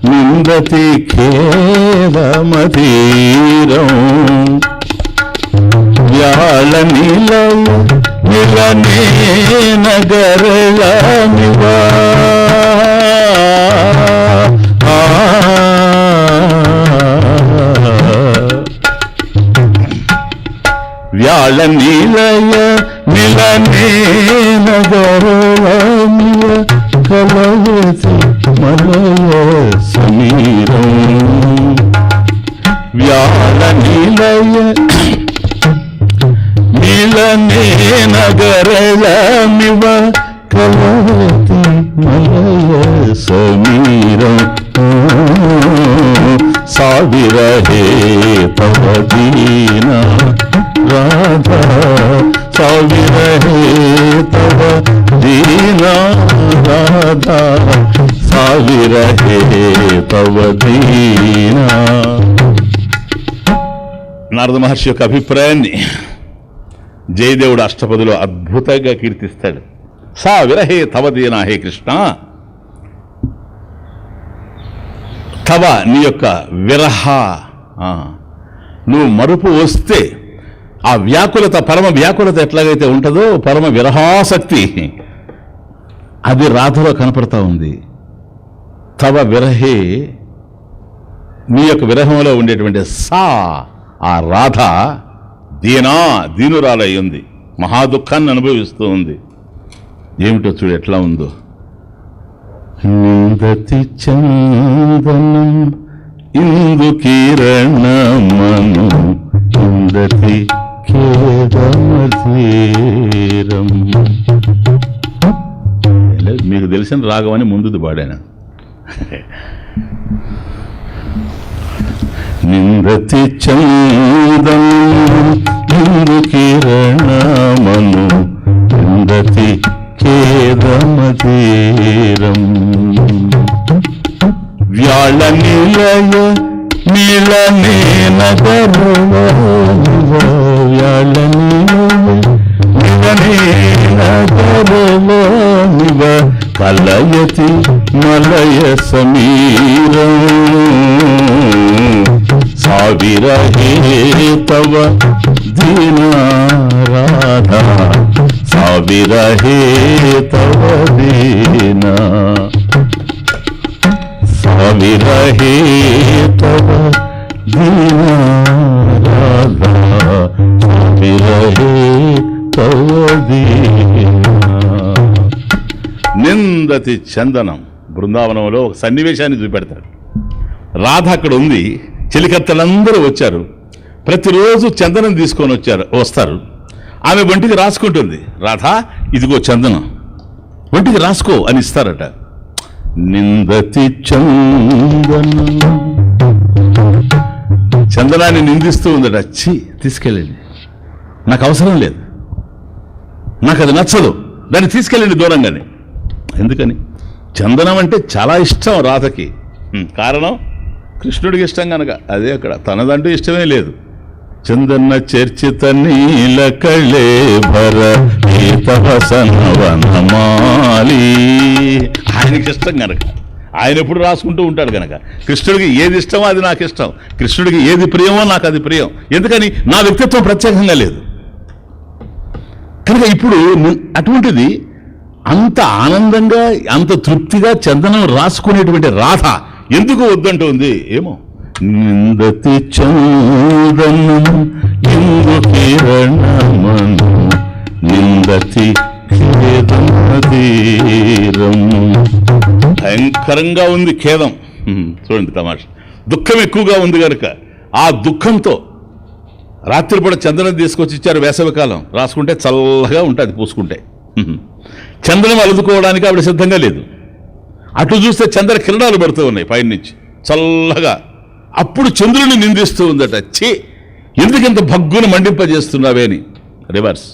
నిందతి ఖేదమధీరం వ్యాళ నిలయ నిలనే నగరళమివా వ్యాళ నిలయ నిలనే నగరళమివ కలయతి మలయ సమీరం వ్యాళ నిలయ మిలనే నగరళమివ కలయతి మలయ సమీరం సావిరహే తవ దీన రాధా సావిరహే తవ దీన రాధా సావిరహే తవ దీన. నారద మహర్షి యొక్క అభిప్రాయాన్ని జయదేవుడు అష్టపదిలో అద్భుతంగా కీర్తిస్తాడు. సా విరహే తవ దీనా, హే కృష్ణ, తవ నీ యొక్క విరహ, నువ్వు మరుపు వస్తే ఆ వ్యాకులత, పరమ వ్యాకులత ఎట్లాగైతే ఉంటుందో పరమ విరహాసక్తి అది రాధలో కనపడతా ఉంది. తవ విరహే, నీ యొక్క విరహంలో ఉండేటువంటి సా ఆ రాధ దీనురాలై ఉంది, మహాదుఖాన్ని అనుభవిస్తూ ఉంది. ఏమిటో చూడు ఎట్లా ఉందో. నిందతి చందనం ఇందు కిరణమను నిందతి ఖేదమధీరం. మీకు తెలిసిన రాగం అని ముందుది పాడాను. నిందతి చందనం ఇందు కిరణమను నిందతి ఖేదమధీరం వ్యాళ నిలయ మిలనే నగరళ వ్యాళ మిలనే నగరళ కలయతి మలయ సమీరం సావిరహే తవ దీనా రాధా సావిరహే తవ దీనా సావిరహే తవ దీనా రాధా సావిరహే తవ దీనా. నిందతి చందనం బృందావనంలో ఒక సన్నివేశాన్ని చూపెడతాడు. రాధ అక్కడ ఉంది, చెలికత్తలందరూ వచ్చారు, ప్రతిరోజు చందనం తీసుకొని వస్తారు. ఆమె ఒంటికి రాసుకుంటుంది. రాధా ఇదిగో చందనం, ఒంటికి రాసుకో అని ఇస్తారట. నిందతి చందనం, చందనాన్ని నిందిస్తూ ఉందట. ఛీ, తీసుకెళ్ళండి, నాకు అవసరం లేదు, నాకు అది నచ్చదు, దాన్ని తీసుకెళ్ళండి దూరంగానే. ఎందుకని? చందనం అంటే చాలా ఇష్టం రాధకి. కారణం కృష్ణుడికి ఇష్టం కనుక. అదే అక్కడ తనదంటూ ఇష్టమే లేదు. చందన చర్చిత నీల కళేభర వనమాలి, ఆయనకి ఇష్టం కనుక, ఆయన ఎప్పుడు రాసుకుంటూ ఉంటాడు కనుక. కృష్ణుడికి ఏది ఇష్టమో అది నాకు ఇష్టం, కృష్ణుడికి ఏది ప్రియమో నాకు అది ప్రియం. ఎందుకని? నా వ్యక్తిత్వం ప్రత్యేకంగా లేదు కనుక. ఇప్పుడు అటువంటిది అంత ఆనందంగా అంత తృప్తిగా చందనం రాసుకునేటువంటి రాధ ఎందుకు వద్దంటుంది ఏమో. నిందతి చందనం ఇందు కిరణమను నిందతి ఖేదమధీరం. భయంకరంగా ఉంది ఖేదం. చూడండి తమాషా, దుఃఖం ఎక్కువగా ఉంది కనుక ఆ దుఃఖంతో రాత్రిపూట చందనం తీసుకొచ్చి ఇచ్చారు. వేసవికాలం రాసుకుంటే చల్లగా ఉంటుంది, పూసుకుంటే. చందనం అలుదుకోవడానికి ఆవిడ సిద్ధంగా లేదు. అటు చూస్తే చంద్ర కిరణాలు పడుతూ ఉన్నాయి పైనుంచి చల్లగా. అప్పుడు చంద్రుని నిందిస్తూ ఉందట. ఛీ, ఎందుకింత భగ్గును మండింపజేస్తున్నావే అని. రివర్స్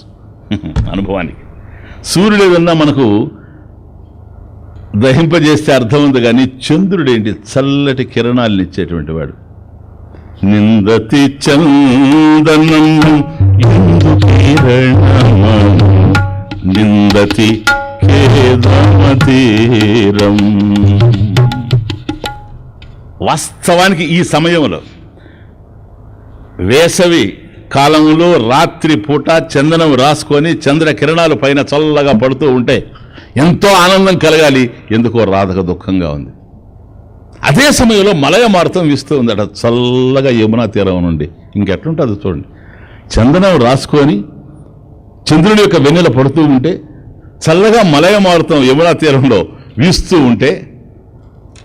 అనుభవానికి. సూర్యుడు ఏదన్నా మనకు దహింపజేస్తే అర్థం ఉంది, కానీ చంద్రుడేంటి చల్లటి కిరణాలను ఇచ్చేటువంటి వాడు. నిందతి చందనం ఇందు కిరణమను నిందతి ఖేదమధీరం. వాస్తవానికి ఈ సమయంలో వేసవి కాలంలో రాత్రి పూట చందనం రాసుకొని చంద్ర కిరణాలు పైన చల్లగా పడుతూ ఉంటే ఎంతో ఆనందం కలగాలి. ఎందుకో రాధకు దుఃఖంగా ఉంది. అదే సమయంలో మలయ మారుతం వీస్తూ ఉందట చల్లగా యమునా తీరం నుండి. ఇంకెట్లుంటుంది చూడండి. చందనం రాసుకొని చంద్రుడి యొక్క వెన్నెల పడుతూ ఉంటే చల్లగా మలయమారుతం యమునా తీరంలో వీస్తూ ఉంటే,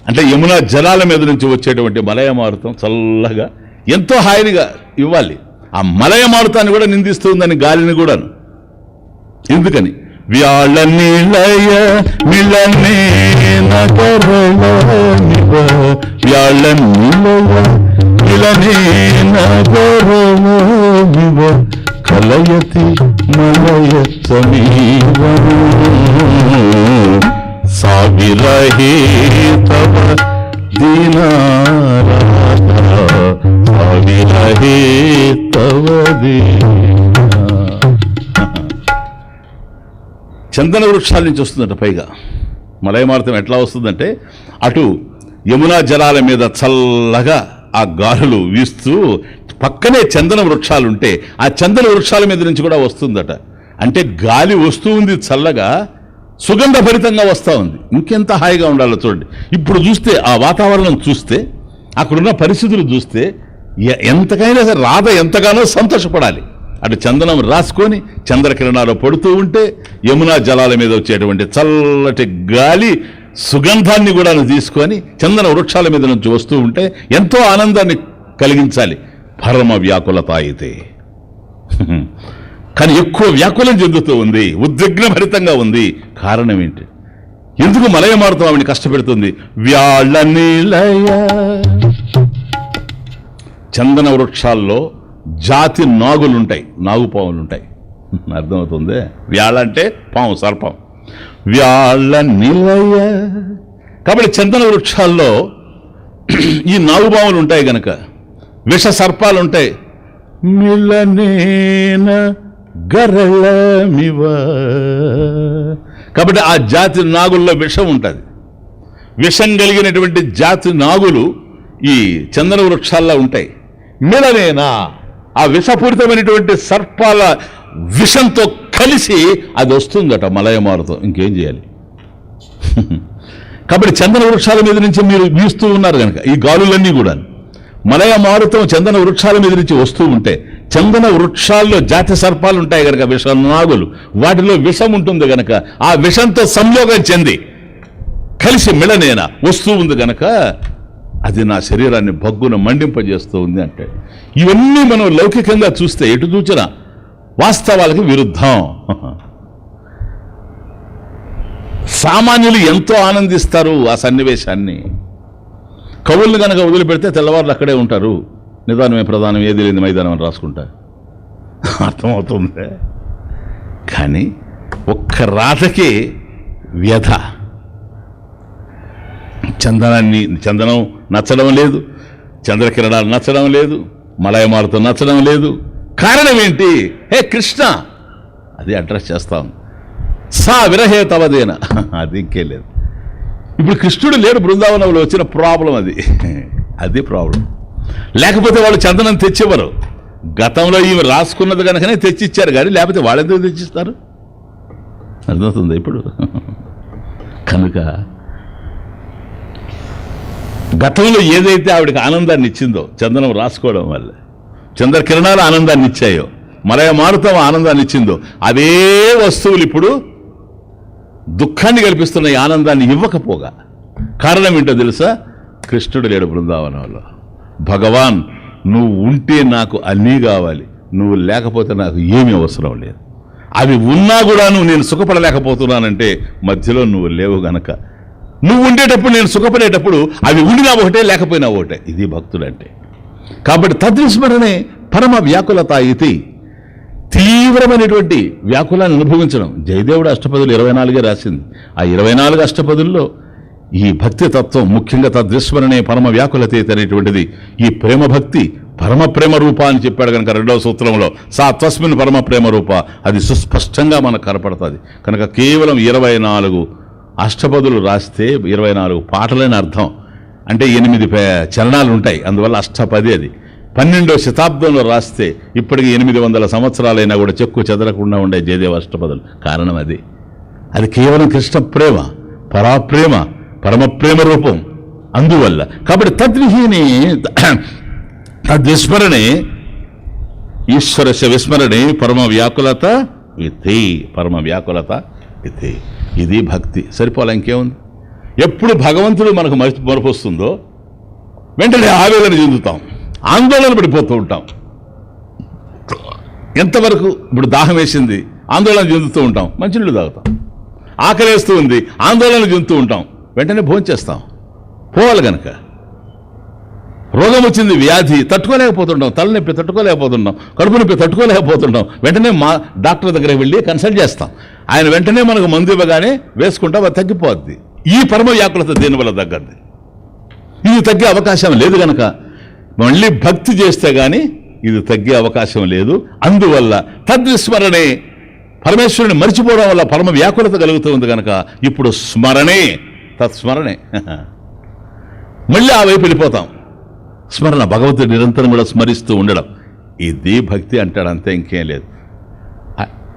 అంటే యమునా జలాల మీద నుంచి వచ్చేటువంటి మలయమారుతం చల్లగా ఎంతో హాయిగా ఇవ్వాలి. ఆ మలయమారుతాన్ని కూడా నిందిస్తుందని గాలిని కూడా. ఎందుకని? వ్యాళ నిలయ మిలనే నగరళ వ్యాళ నిలయ మిలనే నగరళ కలయతి మలయ సమీవను సావిరహే తవ దీనారాధ సావిరహే తవ దీనా. చందన వృక్షాల నుంచి వస్తుందట. పైగా మలయమారుతం ఎట్లా వస్తుందంటే, అటు యమునా జలాల మీద చల్లగా ఆ గాలులు వీస్తూ పక్కనే చందన వృక్షాలు ఉంటే ఆ చందన వృక్షాల మీద నుంచి కూడా వస్తుందట. అంటే గాలి వస్తూ ఉంది చల్లగా, సుగంధభరితంగా వస్తూ ఉంది. ఇంకెంత హాయిగా ఉండాలో చూడండి. ఇప్పుడు చూస్తే ఆ వాతావరణం చూస్తే, అక్కడున్న పరిస్థితులు చూస్తే ఎంతకైనా సరే రాధ ఎంతగానో సంతోషపడాలి. అటు చందనం రాసుకొని చంద్రకిరణాలు పడుతూ ఉంటే యమునా జలాల మీద వచ్చేటువంటి చల్లటి గాలి సుగంధాన్ని కూడా తీసుకొని చందన వృక్షాల మీద నుంచి వస్తూ ఉంటే ఎంతో ఆనందాన్ని కలిగించాలి. పరమ వ్యాకులత అయితే కానీ ఎక్కువ వ్యాకులం చెందుతూ ఉంది, ఉద్విగ్నభరితంగా ఉంది. కారణం ఏంటి? ఎందుకు మలయమారుతం ఆవిని కష్టపెడుతుంది? వ్యాళ నిలయ. చందన వృక్షాల్లో జాతి నాగులుంటాయి, నాగుపాములుంటాయి. అర్థమవుతుంది? వ్యాళ అంటే పాము, సర్పం. వ్యాళ నిలయ. కాబట్టి చందన వృక్షాల్లో ఈ నాగుపాములు ఉంటాయి గనక, విష సర్పాలు ఉంటాయి. మిలనేన గరళమివ. కాబట్టి ఆ జాతి నాగుల్లో విషం ఉంటుంది. విషం కలిగినటువంటి జాతి నాగులు ఈ చందన వృక్షాల్లో ఉంటాయి. మిలనేనా, ఆ విషపూరితమైనటువంటి సర్పాల విషంతో కలిసి అది వస్తుందట మలయమారుతం. ఇంకేం చేయాలి? కాబట్టి చందన వృక్షాల మీద నుంచి మీరు వీస్తూ ఉన్నారు కనుక ఈ గాలులన్నీ కూడా మలయమారుతం చందన వృక్షాల మీద నుంచి వస్తూ ఉంటే, చందన వృక్షాల్లో జాతి సర్పాలు ఉంటాయి కనుక, విష నాగులు, వాటిలో విషం ఉంటుంది గనక ఆ విషంతో సంయోగం చెంది కలిసి మిళనేన వస్తూ ఉంది గనక అది నా శరీరాన్ని భగ్గున మండింపజేస్తూ ఉంది అంటే, ఇవన్నీ మనం లౌకికంగా చూస్తే ఎటు చూచినా వాస్తవాలకు విరుద్ధం. సామాన్యులు ఎంతో ఆనందిస్తారు ఆ సన్నివేశాన్ని. కవుల్ని కనుక వదిలిపెడితే తెల్లవారులు అక్కడే ఉంటారు. నిదానమే ప్రధానం, ఏది లేని మైదానం అని రాసుకుంటా. అర్థమవుతుంది. కానీ ఒక్క రాతకే వ్యధ. చందనం నచ్చడం లేదు, చంద్రకిరణాలు నచ్చడం లేదు, మలయమారుతం నచ్చడం లేదు. కారణం ఏంటి? హే కృష్ణ, అది అడ్రస్ చేస్తాం. సా విరహే తవదేన, అది ఇంకే లేదు. ఇప్పుడు కృష్ణుడు లేడు బృందావనంలో, వచ్చిన ప్రాబ్లం అది. అది ప్రాబ్లం. లేకపోతే వాళ్ళు చందనం తెచ్చేవారు. గతంలో ఈమె రాసుకున్నది కనుకనే తెచ్చిచ్చారు, కానీ లేకపోతే వాళ్ళెందుకు తెచ్చిస్తారు? అర్థమవుతుంది ఇప్పుడు. కనుక గతంలో ఏదైతే ఆవిడకి ఆనందాన్ని ఇచ్చిందో చందనం రాసుకోవడం వల్ల, చంద్రకిరణాలు ఆనందాన్ని ఇచ్చాయో, మలయమారుతం ఆనందాన్ని ఇచ్చిందో, అదే వస్తువులు ఇప్పుడు దుఃఖాన్ని కల్పిస్తున్న ఈ ఆనందాన్ని ఇవ్వకపోగా కారణం ఏంటో తెలుసా? కృష్ణుడు లేడు బృందావనంలో. భగవాన్, నువ్వు ఉంటే నాకు అన్నీ కావాలి, నువ్వు లేకపోతే నాకు ఏమీ అవసరం లేదు. అవి ఉన్నా కూడా నేను సుఖపడలేకపోతున్నానంటే మధ్యలో నువ్వు లేవు గనక, నువ్వు ఉండేటప్పుడు నేను సుఖపడేటప్పుడు అవి ఉండినా ఒకటే, లేకపోయినా ఒకటే. ఇది భక్తుడంటే. కాబట్టి తద్విస్మరణే పరమ వ్యాకులత ఇది. తీవ్రమైనటువంటి వ్యాకులాన్ని అనుభవించడం. జయదేవుడు అష్టపదులు 24 రాసింది. ఆ 24 అష్టపదుల్లో ఈ భక్తి తత్వం, ముఖ్యంగా తద్విస్మరణే పరమ వ్యాకులత అనేటువంటిది, ఈ ప్రేమ భక్తి పరమ ప్రేమ రూప అని చెప్పాడు కనుక 2వ సూత్రంలో, సా తస్మిన్ పరమ ప్రేమ రూప, అది సుస్పష్టంగా మనకు కనపడుతుంది. కనుక కేవలం 24 అష్టపదులు రాస్తే 24 పాటలని అర్థం. అంటే 8 చరణాలు ఉంటాయి, అందువల్ల అష్టపది. అది 12వ శతాబ్దంలో రాస్తే ఇప్పటికి 800 సంవత్సరాలైనా కూడా చెక్కు చెదరకుండా ఉండే జయదేవ అష్టపదులు. కారణం అది. అది కేవలం కృష్ణ ప్రేమ, పరాప్రేమ, పరమ ప్రేమ రూపం. అందువల్ల కాబట్టి తద్విహీని తద్విస్మరణే ఈశ్వరస్య విస్మరణే పరమ వ్యాకులత ఇది. పరమ వ్యాకులత ఇది భక్తి. సరిపోలే, ఇంకేముంది? ఎప్పుడు భగవంతుడు మనకు మరపొస్తుందో వెంటనే ఆవేదన చెందుతాం, ఆందోళన పడిపోతూ ఉంటాం. ఎంతవరకు? ఇప్పుడు దాహం వేసింది, ఆందోళన చెందుతూ ఉంటాం, మంచినీళ్ళు తాగుతాం. ఆకలేస్తూ ఉంది, ఆందోళన చెందుతూ ఉంటాం, వెంటనే భోంచేస్తాం. పోవాలి గనక. రోగం వచ్చింది, వ్యాధి తట్టుకోలేకపోతుంటాం, తలనొప్పి తట్టుకోలేకపోతుంటాం, కడుపు నొప్పి తట్టుకోలేకపోతుంటాం, వెంటనే డాక్టర్ దగ్గరికి వెళ్ళి కన్సల్ట్ చేస్తాం. ఆయన వెంటనే మనకు మందు ఇవ్వగానే వేసుకుంటాం, అది తగ్గిపోద్ది. ఈ పరమ వ్యాకులత దేనివల్ల తగ్గద్ది? ఇది తగ్గే అవకాశం లేదు గనక మళ్ళీ భక్తి చేస్తే గాని ఇది తగ్గే అవకాశం లేదు. అందువల్ల తద్విస్మరణే, పరమేశ్వరుని మర్చిపోవడం వల్ల పరమ వ్యాకులత కలుగుతుంది కనుక ఇప్పుడు స్మరణే, తత్స్మరణే. మళ్ళీ ఆ వైపు వెళ్ళిపోతాం. స్మరణ, భగవంతుడు నిరంతరం కూడా స్మరిస్తూ ఉండడం, ఇది భక్తి అంటాడు. అంతే, ఇంకేం లేదు.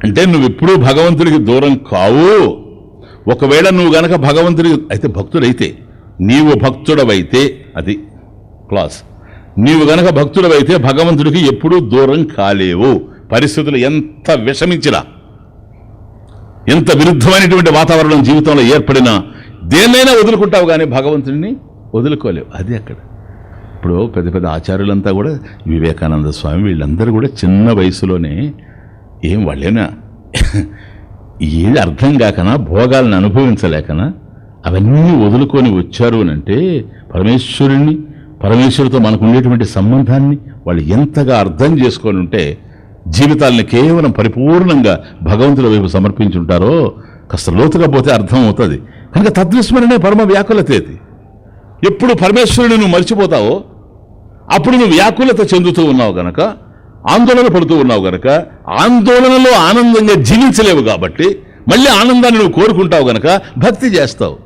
అంటే నువ్వు ఎప్పుడూ భగవంతుడికి దూరం కావు. ఒకవేళ నువ్వు గనక భగవంతుడికి అయితే భక్తుడైతే, నీవు భక్తుడవైతే, అది క్లాస్, నీవు గనక భక్తుడవైతే భగవంతుడికి ఎప్పుడూ దూరం కాలేవు. పరిస్థితులు ఎంత విషమించినా, ఎంత విరుద్ధమైనటువంటి వాతావరణం జీవితంలో ఏర్పడినా దేన్నైనా వదులుకుంటావు, కానీ భగవంతుడిని వదులుకోలేవు. అది అక్కడ. ఇప్పుడు పెద్ద పెద్ద ఆచార్యులంతా కూడా, వివేకానంద స్వామి, వీళ్ళందరూ కూడా చిన్న వయసులోనే వాళ్ళేనా ఏది అర్థం కాకనా, భోగాలను అనుభవించలేకనా అవన్నీ వదులుకొని వచ్చారు అని అంటే పరమేశ్వరుడితో మనకు ఉండేటువంటి సంబంధాన్ని వాళ్ళు ఎంతగా అర్థం చేసుకొని ఉంటే జీవితాలని కేవలం పరిపూర్ణంగా భగవంతుడి వైపు సమర్పించుంటారో కాస్త లోతుగా పోతే అర్థం అవుతుంది. కనుక తద్విస్మరణే పరమ వ్యాకులతేది. ఎప్పుడు పరమేశ్వరుని నువ్వు మర్చిపోతావో అప్పుడు నువ్వు వ్యాకులత చెందుతూ ఉన్నావు గనక, ఆందోళన పడుతూ ఉన్నావు గనక, ఆందోళనలో ఆనందంగా జీవించలేవు కాబట్టి మళ్ళీ ఆనందాన్ని నువ్వు కోరుకుంటావు గనక భక్తి చేస్తావు.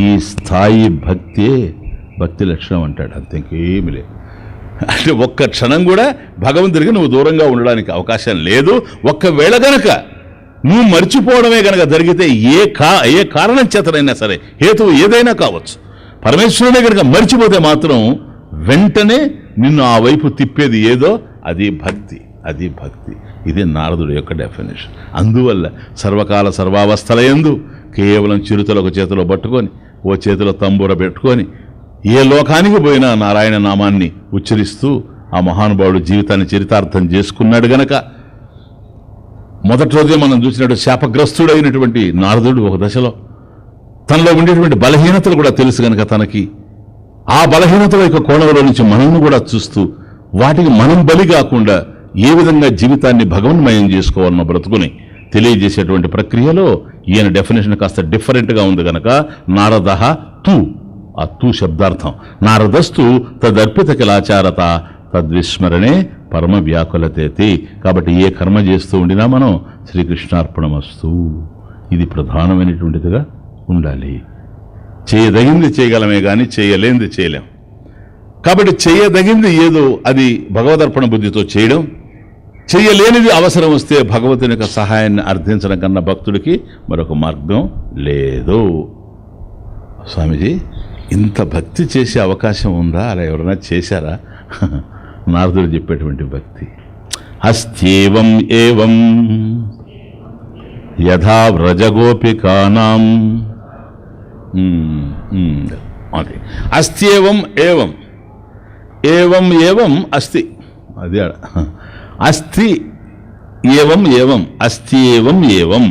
ఈ స్థాయి భక్తి లక్షణం అంటాడు. అంతేకేమి లేదు. అంటే ఒక్క క్షణం కూడా భగవంతుడికి నువ్వు దూరంగా ఉండడానికి అవకాశం లేదు. ఒక్కవేళ గనక నువ్వు మర్చిపోవడమే గనక జరిగితే ఏ కారణం చేతనైనా సరే, హేతువు ఏదైనా కావచ్చు, పరమేశ్వరుడే గనక మర్చిపోతే మాత్రం వెంటనే నిన్ను ఆ వైపు తిప్పేది ఏదో అది భక్తి. ఇది నారదుడి యొక్క డెఫినేషన్. అందువల్ల సర్వకాల సర్వావస్థల యందు కేవలం చిరుతలు ఒక చేతిలో పట్టుకొని, ఓ చేతిలో తంబూర పెట్టుకొని ఏ లోకానికి పోయినా నారాయణ నామాన్ని ఉచ్చరిస్తూ ఆ మహానుభావుడు జీవితాన్ని చరితార్థం చేసుకున్నాడు గనక, మొదటి రోజే మనం చూసినట్టు శాపగ్రస్తుడైనటువంటి నారదుడు ఒక దశలో తనలో ఉండేటువంటి బలహీనతలు కూడా తెలుసు గనక తనకి ఆ బలహీనతల యొక్క కోణంలో నుంచి మనల్ని కూడా చూస్తూ వాటికి మనం బలి కాకుండా ఏ విధంగా జీవితాన్ని భగవన్మయం చేసుకోవాలన్న బ్రతుకుని తెలియజేసేటువంటి ప్రక్రియలో ఈయన డెఫినేషన్ కాస్త డిఫరెంట్గా ఉంది గనక నారదః తు, ఆ తు శబ్దార్థం నారదస్తు తదర్పిత కిలాచారత తద్విస్మరణే పరమ వ్యాకులతేతి. కాబట్టి ఏ కర్మ చేస్తూ ఉండినా మనం శ్రీకృష్ణార్పణమస్తు, ఇది ప్రధానమైనటువంటిదిగా ఉండాలి. చేయదగింది చేయగలమే కానీ చేయలేనిది చేయలేం. కాబట్టి చేయదగింది ఏదో అది భగవదర్పణ బుద్ధితో చేయడం, చేయలేనిది అవసరం వస్తే భగవంతుని యొక్క సహాయాన్ని అర్థించడం కన్నా భక్తుడికి మరొక మార్గం లేదు. స్వామీజీ, ఇంత భక్తి చేసే అవకాశం ఉందా? అలా ఎవరైనా చేశారా? నారదుడు చెప్పేటువంటి భక్తి అస్త్యేవం ఏవం యథా వ్రజగోపికానాం. ఓకే, అస్త్యేవం ఏవం, ఏవం ఏవం అస్తి, అది అస్థి ఏవం ఏవం, అస్త్యేవం ఏవం,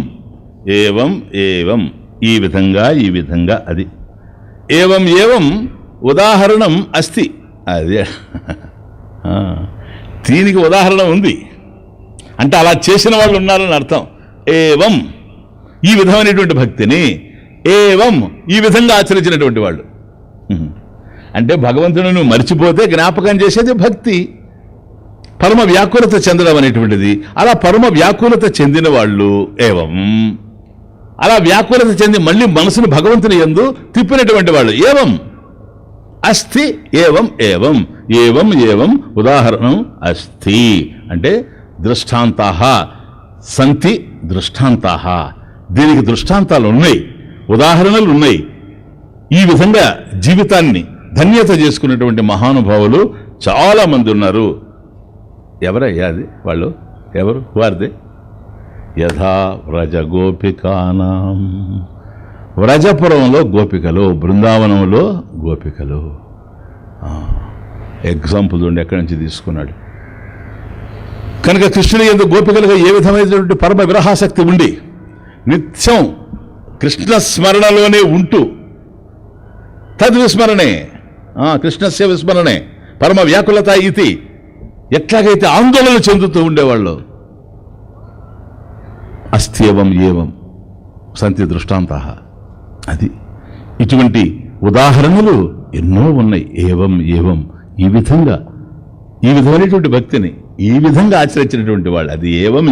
ఏవం ఏవం, ఈ విధంగా అది. ఏవం ఏవం ఉదాహరణం అస్తి, అది దీనికి ఉదాహరణ ఉంది అంటే అలా చేసిన వాళ్ళు ఉన్నారని అర్థం. ఏవం, ఈ విధమైనటువంటి భక్తిని, ఏవం ఈ విధంగా ఆచరించినటువంటి వాళ్ళు. అంటే భగవంతుని మర్చిపోతే జ్ఞాపకం చేసేది భక్తి, పరమ వ్యాకులత చెందడం అనేటువంటిది. అలా పరమ వ్యాకులత చెందిన వాళ్ళు ఏవం, అలా వ్యాకులత చెంది మళ్ళీ మనసును భగవంతుని యందు తిప్పినటువంటి వాళ్ళు ఏవం అస్థి, ఏవం ఏవం, ఏవం ఏవం ఉదాహరణం అస్థి. అంటే దృష్టాంతాః సంతి, దృష్టాంతాః, దీనికి దృష్టాంతాలు ఉన్నాయి, ఉదాహరణలు ఉన్నాయి. ఈ విధంగా జీవితాన్ని ధన్యత చేసుకున్నటువంటి మహానుభావులు చాలామంది ఉన్నారు. ఎవరయ్యా అది? వాళ్ళు ఎవరు? వారిదే యథా వ్రజ గోపికానాం. వ్రజపురంలో గోపికలు, బృందావనంలో గోపికలు. ఎగ్జాంపుల్ చూడండి ఎక్కడి నుంచి తీసుకున్నాడు. కనుక కృష్ణుని యందు గోపికలుగా ఏ విధమైనటువంటి పరమ విరహాసక్తి ఉండి నిత్యం కృష్ణ స్మరణలోనే ఉంటూ, తద్విస్మరణే కృష్ణస్య విస్మరణే పరమ వ్యాకులత ఇది, ఎట్లాగైతే ఆందోళన చెందుతూ ఉండేవాళ్ళు. అస్త్యేవం ఏవం సంతి దృష్టాంతః. అది ఇటువంటి ఉదాహరణలు ఎన్నో ఉన్నాయి. ఏవం ఈ విధమైనటువంటి భక్తిని ఈ విధంగా ఆచరించినటువంటి వాళ్ళు. అది ఏవం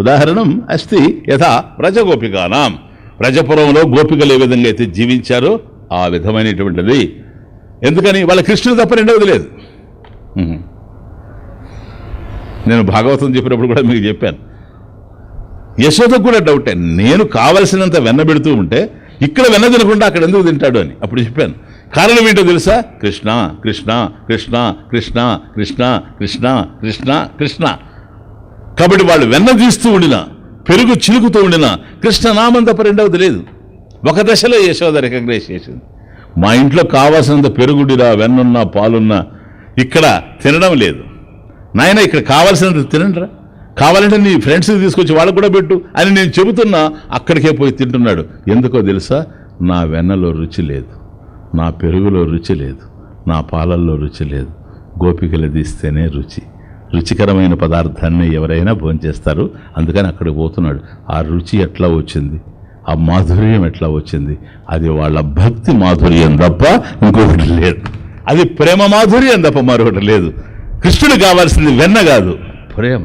ఉదాహరణం అస్తి యథా వ్రజగోపికానాం. వ్రజపురంలో గోపికలు ఏ విధంగా అయితే జీవించారో ఆ విధమైనటువంటిది. ఎందుకని వాళ్ళ కృష్ణుడు తప్ప రెండవది లేదు. నేను భాగవతం చెప్పినప్పుడు కూడా మీకు చెప్పాను, యశోదకు కూడా డౌటే. నేను కావలసినంత వెన్న పెడుతూ ఉంటే ఇక్కడ వెన్న తినకుండా అక్కడ ఎందుకు తింటాడు అని అప్పుడు చెప్పాను. కారణం ఏంటో తెలుసా? కృష్ణ కృష్ణ కృష్ణ కృష్ణ కృష్ణ కృష్ణ కృష్ణ కృష్ణ. కాబట్టి వాళ్ళు వెన్న తీస్తూ ఉండినా, పెరుగు చిలుకుతూ ఉండినా కృష్ణ నామం తప్ప రెండవది లేదు. ఒక దశలో యశోద రికగ్నైజ్ చేసింది, మా ఇంట్లో కావాల్సినంత పెరుగుడిరా, వెన్నున్నా పాలున్నా ఇక్కడ తినడం లేదు నాయన, ఇక్కడ కావాల్సినంత తినండిరా, కావాలంటే నీ ఫ్రెండ్స్కి తీసుకొచ్చి వాళ్ళకు కూడా పెట్టు అని నేను చెబుతున్నా అక్కడికే పోయి తింటున్నాడు. ఎందుకో తెలుసా? నా వెన్నలో రుచి లేదు, నా పెరుగులో రుచి లేదు, నా పాలల్లో రుచి లేదు. గోపికలు తీస్తేనే రుచికరమైన పదార్థాన్ని ఎవరైనా భోంచేస్తారు. అందుకని అక్కడికి పోతున్నాడు. ఆ రుచి ఎట్లా వచ్చింది, ఆ మాధుర్యం ఎట్లా వచ్చింది? అది వాళ్ళ భక్తి మాధుర్యం తప్ప ఇంకొకటి లేదు. అది ప్రేమ మాధుర్యం తప్ప మరొకటి లేదు. కృష్ణుడు కావాల్సింది వెన్న కాదు, ప్రేమ.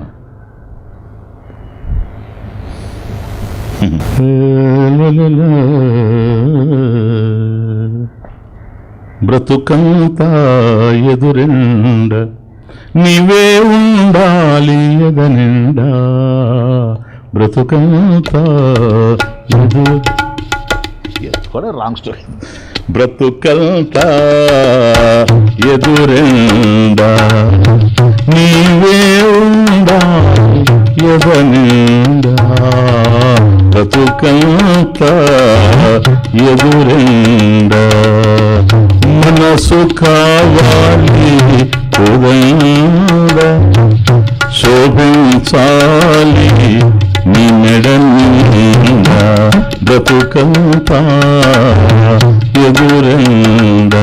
బ్రతుకంతా ఎదురెండ నీవే ఉండాలి ఎదనిండా, బ్రతుకంతా కూడా రాంగ్ స్టోరీ. బ్రతుకంతా ఎదురెండా నీవే ఉండాలి ఎదనిండా, బ్రతుకంతా ఎదురెండా మనసు కావాలి ఉదయండ, శోభించాలి నీ మెడ నిండా, బ్రతుకంతా ఎదురెండ.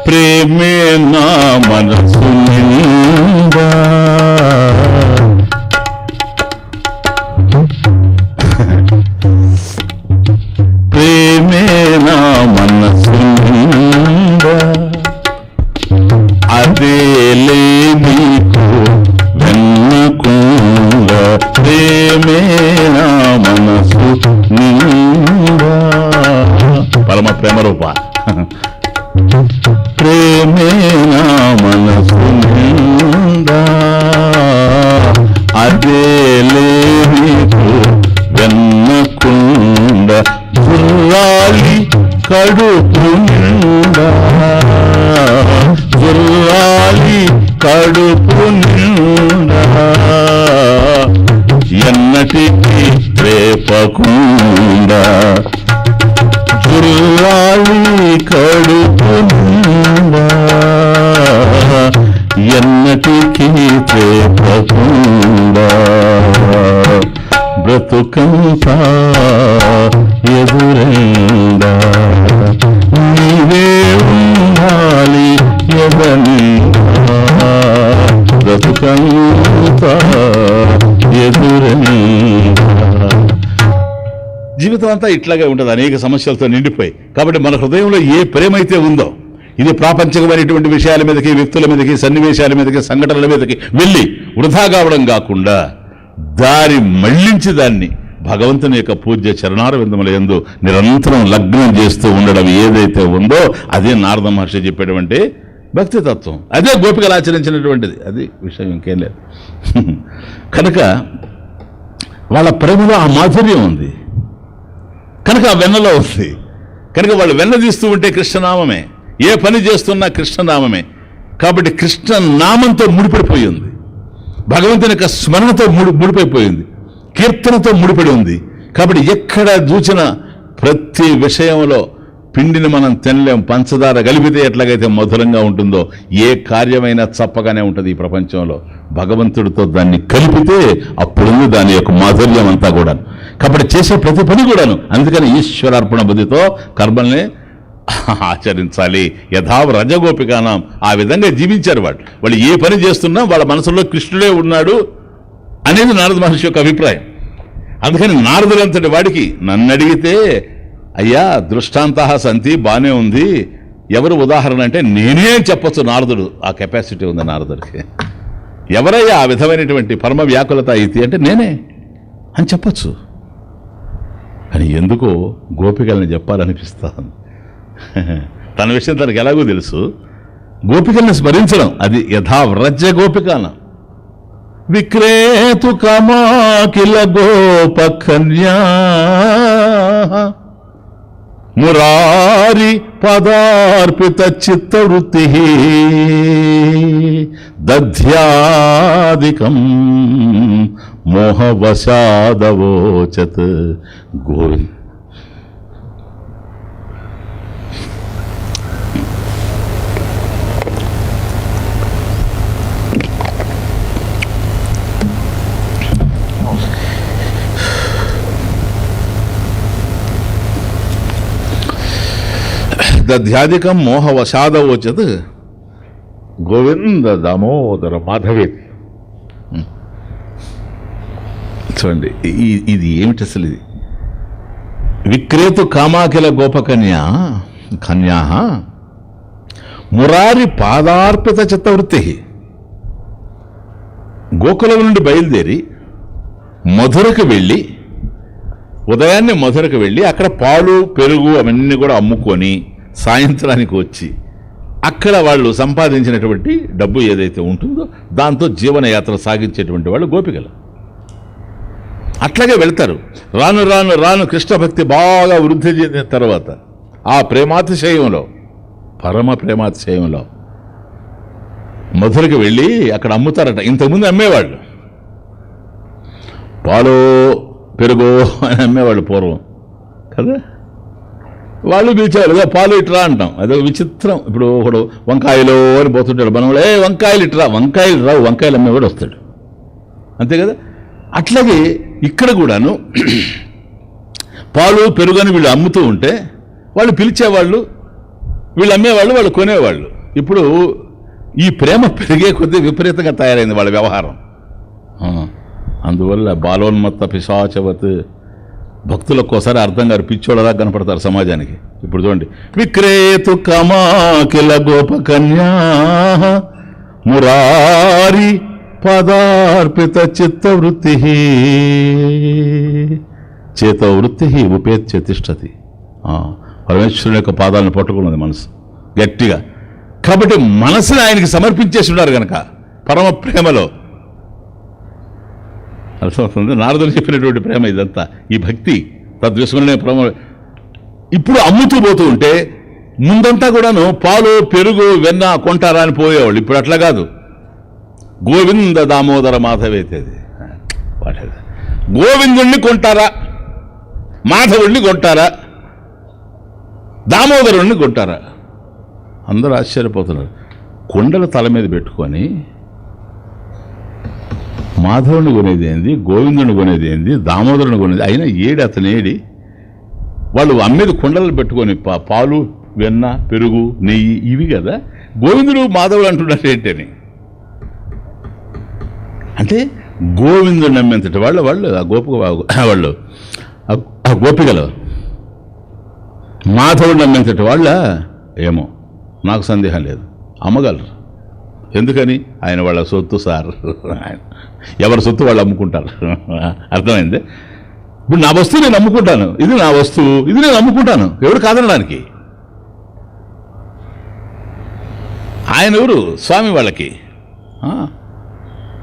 ప్రేమే నా మనసు నిండా, ప్రేమే నా మనసు నిండా, అదేలే నీకు వెన్నకుండా, ప్రేమే నా మనసు నిండా. పరమ ప్రేమ రూప ప్రేమే నా మనసు నిండా, అదేలే నీకు వెన్నకుండా, జుర్రాలి కడుపు నిండా, జుర్రాలి కడుపు నిండా, ఎన్నటికీ రేపకుండా, జుర్రాలి కడుపు నిండా, ఎన్నటికీ రేపకుండా, బ్రతుకంతా ఎదురెండా నీవే ఉండాలి ఎదనిండా, బ్రతుకంతా ఎదురెండా. జీవితం అంతా ఇట్లాగే ఉంటుంది, అనేక సమస్యలతో నిండిపోయి. కాబట్టి మన హృదయంలో ఏ ప్రేమ అయితే ఉందో, ఇది ప్రాపంచికమైనటువంటి విషయాల మీదకి, వ్యక్తుల మీదకి, సన్నివేశాల మీదకి, సంఘటనల మీదకి వెళ్ళి వృధా కావడం కాకుండా దారి మళ్లించి దాన్ని భగవంతుని యొక్క పూజ్య చరణారవిందముల యందు నిరంతరం లగ్నం చేస్తూ ఉండడం ఏదైతే ఉందో అదే నారద మహర్షి చెప్పేటువంటి భక్తితత్వం. అదే గోపికలు ఆచరించినటువంటిది. అది విషయం, ఇంకేం లేదు. కనుక వాళ్ళ ప్రేమలో ఆ మాధుర్యం ఉంది, కనుక ఆ వెన్నలో ఉంది. కనుక వాళ్ళు వెన్న తీస్తూ ఉంటే కృష్ణనామమే, ఏ పని చేస్తున్నా కృష్ణనామమే. కాబట్టి కృష్ణనామంతో ముడిపడిపోయి ఉంది, భగవంతుని యొక్క స్మరణతో ముడిపడిపోయింది, కీర్తనతో ముడిపడి ఉంది. కాబట్టి ఎక్కడ చూసిన ప్రతి విషయంలో పిండిని మనం తినలేం, పంచదార కలిపితే ఎట్లాగైతే మధురంగా ఉంటుందో ఏ కార్యమైనా చప్పగానే ఉంటుంది ఈ ప్రపంచంలో. భగవంతుడితో దాన్ని కలిపితే అప్పుడుంది దాని యొక్క మాధుర్యం అంతా కూడా. కాబట్టి చేసే ప్రతి పని కూడాను అందుకని ఈశ్వరార్పణ బుద్ధితో కర్మల్ని ఆచరించాలి. యథావ రజగోపికానాం, ఆ విధంగా జీవించారు వాళ్ళు. వాళ్ళు ఏ పని చేస్తున్నా వాళ్ళ మనసులో కృష్ణుడే ఉన్నాడు అనేది నారద మహర్షి యొక్క అభిప్రాయం. అందుకని నారదులంతటి వాడికి నన్ను అడిగితే, అయ్యా దృష్టాంత సంతి బాగానే ఉంది, ఎవరు ఉదాహరణ అంటే నేనే చెప్పచ్చు. నారదుడు ఆ కెపాసిటీ ఉంది నారదుడికి. ఎవరయ్యా ఆ విధమైనటువంటి పరమ వ్యాకులత ఇది అంటే నేనే అని చెప్పచ్చు. కానీ ఎందుకో గోపికల్ని చెప్పాలనిపిస్తాను. తన విషయం తనకు ఎలాగో తెలుసు. గోపికల్ని స్మరించడం అది యథావ్రజ గోపికాన. విక్రేతు కమాకిల గోపకన్యా మురారి పదార్పిత చిత్తవృత్తి దధ్యాదికం మోహవశాదవోచత్ గోవింద. దధ్యాదికం మోహవశాదవోచత్ గోవింద దామోదర మాధవేతి. చూడండి ఇది ఏమిటి అసలు? ఇది విక్రేతు కామాకిల గోపకన్యా కన్యా మురారి పాదార్పిత చిత్తవృత్తి. గోకులం నుండి బయలుదేరి మధురకు వెళ్ళి, ఉదయాన్నే మధురకు వెళ్ళి అక్కడ పాలు పెరుగు అవన్నీ కూడా అమ్ముకొని సాయంత్రానికి వచ్చి అక్కడ వాళ్ళు సంపాదించినటువంటి డబ్బు ఏదైతే ఉంటుందో దాంతో జీవనయాత్ర సాగించేటువంటి వాళ్ళు గోపికలు. అట్లాగే వెళ్తారు. రాను రాను రాను కృష్ణభక్తి బాగా వృద్ధి చెందిన తర్వాత ఆ ప్రేమాతిశయంలో, పరమ ప్రేమాతిశయంలో మధురకు వెళ్ళి అక్కడ అమ్ముతారట. ఇంతకుముందు అమ్మేవాళ్ళు పాలు పెరుగు అని అమ్మేవాళ్ళు పూర్వం కదా. వాళ్ళు పిలిచేవాళ్ళు కదా, పాలు ఇట్రా అంటాం. అదొక విచిత్రం. ఇప్పుడు ఒకడు వంకాయలు అని పోతుంటాడు, మనం వంకాయలు ఇట్రా, వంకాయలు రావు, వంకాయలు అమ్మేవాడు వస్తాడు, అంతే కదా. అట్లాగే ఇక్కడ కూడాను పాలు పెరుగని వీళ్ళు అమ్ముతూ ఉంటే వాళ్ళు పిలిచేవాళ్ళు, వీళ్ళు అమ్మేవాళ్ళు, వాళ్ళు కొనేవాళ్ళు. ఇప్పుడు ఈ ప్రేమ పెరిగే కొద్దీ విపరీతంగా తయారైంది వాళ్ళ వ్యవహారం. అందువల్ల బాలోన్మత్త పిశాచవత్ భక్తులకు ఒకసారి అర్థం గారు పిచ్చోళ్ళలా కనపడతారు సమాజానికి. ఇప్పుడు చూడండి, విక్రేతు కమాకిల గోపకన్యా మురారి పదార్పిత చిత్తవృత్తి చేతవృత్తి ఉపేత్య తిష్టతి. పరమేశ్వరుని యొక్క పాదాలను పట్టుకున్నది మనసు గట్టిగా. కాబట్టి మనసుని ఆయనకి సమర్పించేసి ఉన్నారు కనుక పరమ ప్రేమలో అర్థమవుతుంది. నారదులు చెప్పినటువంటి ప్రేమ ఇదంతా, ఈ భక్తి తద్విస్మరణే ప్రేమ. ఇప్పుడు అమ్ముతూ పోతూ ఉంటే ముందంతా కూడాను పాలు పెరుగు వెన్న కొంటారా అని పోయేవాళ్ళు. ఇప్పుడు అట్లా కాదు. గోవింద దామోదర మాధవేతేది, గోవిందుణ్ణి కొంటారా, మాధవుణ్ణి కొంటారా, దామోదరుణ్ణి కొంటారా? అందరూ ఆశ్చర్యపోతున్నారు. కొండలు తల మీద పెట్టుకొని మాధవుని కొనేది ఏంది, గోవిందుని కొనేది ఏంది, దామోదరుని కొనేది, అయినా ఏడి అతను ఏడి? వాళ్ళు అమ్మేది కొండలు పెట్టుకొని పాలు వెన్న పెరుగు నెయ్యి ఇవి కదా. గోవిందుడు మాధవుడు అంటున్నారు ఏంటని. అంటే గోవిందుడు నమ్మేంతటి వాళ్ళు ఆ వాళ్ళు ఆ గోపికలు మాధవుడు నమ్మేంతటి వాళ్ళ ఏమో నాకు సందేహం లేదు, అమ్మగలరు. ఎందుకని? ఆయన వాళ్ళ సొత్తు సార్, ఎవరి సొత్తు వాళ్ళు అమ్ముకుంటారు. అర్థమైంది? ఇప్పుడు నా వస్తువు నేను అమ్ముకుంటాను, ఇది నా వస్తువు, ఇది నేను అమ్ముకుంటాను, ఎవరు కాదనడానికి. ఆయన ఎవరు? స్వామి వాళ్ళకి.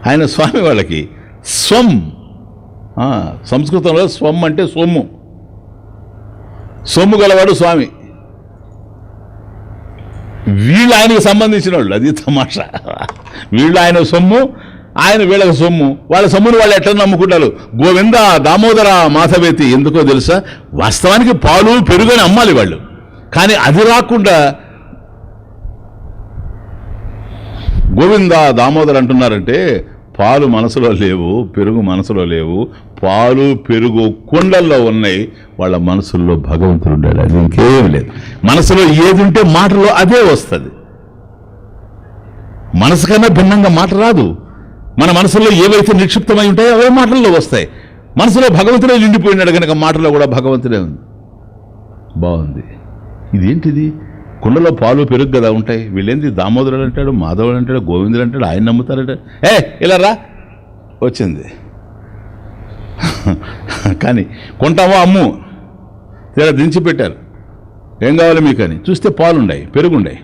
ఆయన స్వామి వాళ్ళకి స్వం. సంస్కృతంలో స్వం అంటే సొమ్ము, సొమ్ము గలవాడు స్వామి. వీళ్ళు ఆయనకు సంబంధించిన వాళ్ళు, అది తమాషా. వీళ్ళు ఆయన సొమ్ము, ఆయన వీళ్ళకి సొమ్ము. వాళ్ళ సొమ్మును వాళ్ళు ఎట్లా నమ్ముకుంటారు? గోవింద దామోదర మాధవేతి. ఎందుకో తెలుసా? వాస్తవానికి పాలు పెరుగని అమ్మాలి వాళ్ళు, కానీ అది రాకుండా గోవింద దామోదర్ అంటున్నారంటే పాలు మనసులో లేవు, పెరుగు మనసులో లేవు. పాలు పెరుగు కుండల్లో ఉన్నాయి, వాళ్ళ మనసుల్లో భగవంతుడు ఉండాలి. అది ఇంకేం లేదు. మనసులో ఏది ఉంటే మాటలో అదే వస్తుంది. మనసు కన్నా భిన్నంగా మాట రాదు. మన మనసులో ఏవైతే నిక్షిప్తమై ఉంటాయో అవే మాటల్లో వస్తాయి. మనసులో భగవంతుడే నిండిపోయినాడు కనుక మాటలో కూడా భగవంతుడే ఉంది. బాగుంది. ఇదేంటిది? కుండలో పాలు పెరుగు కదా ఉంటాయి. వీళ్ళేంది దామోదరుడు అంటాడు, మాధవుడు అంటాడు, గోవిందుడు అంటాడు, ఆయన నమ్ముతారంటాడు. ఇలా రా, వచ్చింది. కానీ కొంటామో అమ్ము, ఇలా దించి పెట్టారు. ఏం కావాలి మీకు అని చూస్తే పాలున్నాయి, పెరుగుండాయి.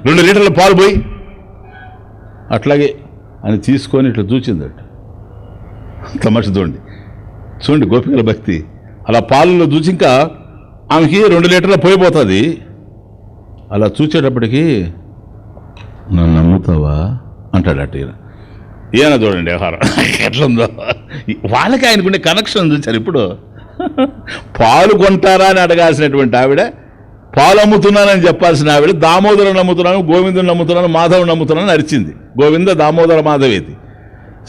2 లీటర్ల పాలు పోయి అట్లాగే అని తీసుకొని ఇట్లా చూచిందట. తమాష చూడండి గోపికల భక్తి. అలా పాలలో చూసి ఇంకా ఆమెకి 2 లీటర్ల పోయిపోతుంది. అలా చూసేటప్పటికి నన్ను నమ్ముతావా అంటాడట. ఈయన చూడండి వ్యవహారం ఎట్లుందో. వాళ్ళకి ఆయనకుండే కనెక్షన్ చూశారు. ఇప్పుడు పాలు కొంటారా అని అడగాల్సినటువంటి ఆవిడ, పాలు అమ్ముతున్నానని చెప్పాల్సిన ఆవిడ దామోదరుని నమ్ముతున్నాను, గోవిందుని నమ్ముతున్నాను, మాధవుని నమ్ముతున్నాను అరిచింది. గోవింద దామోదర మాధవేతి.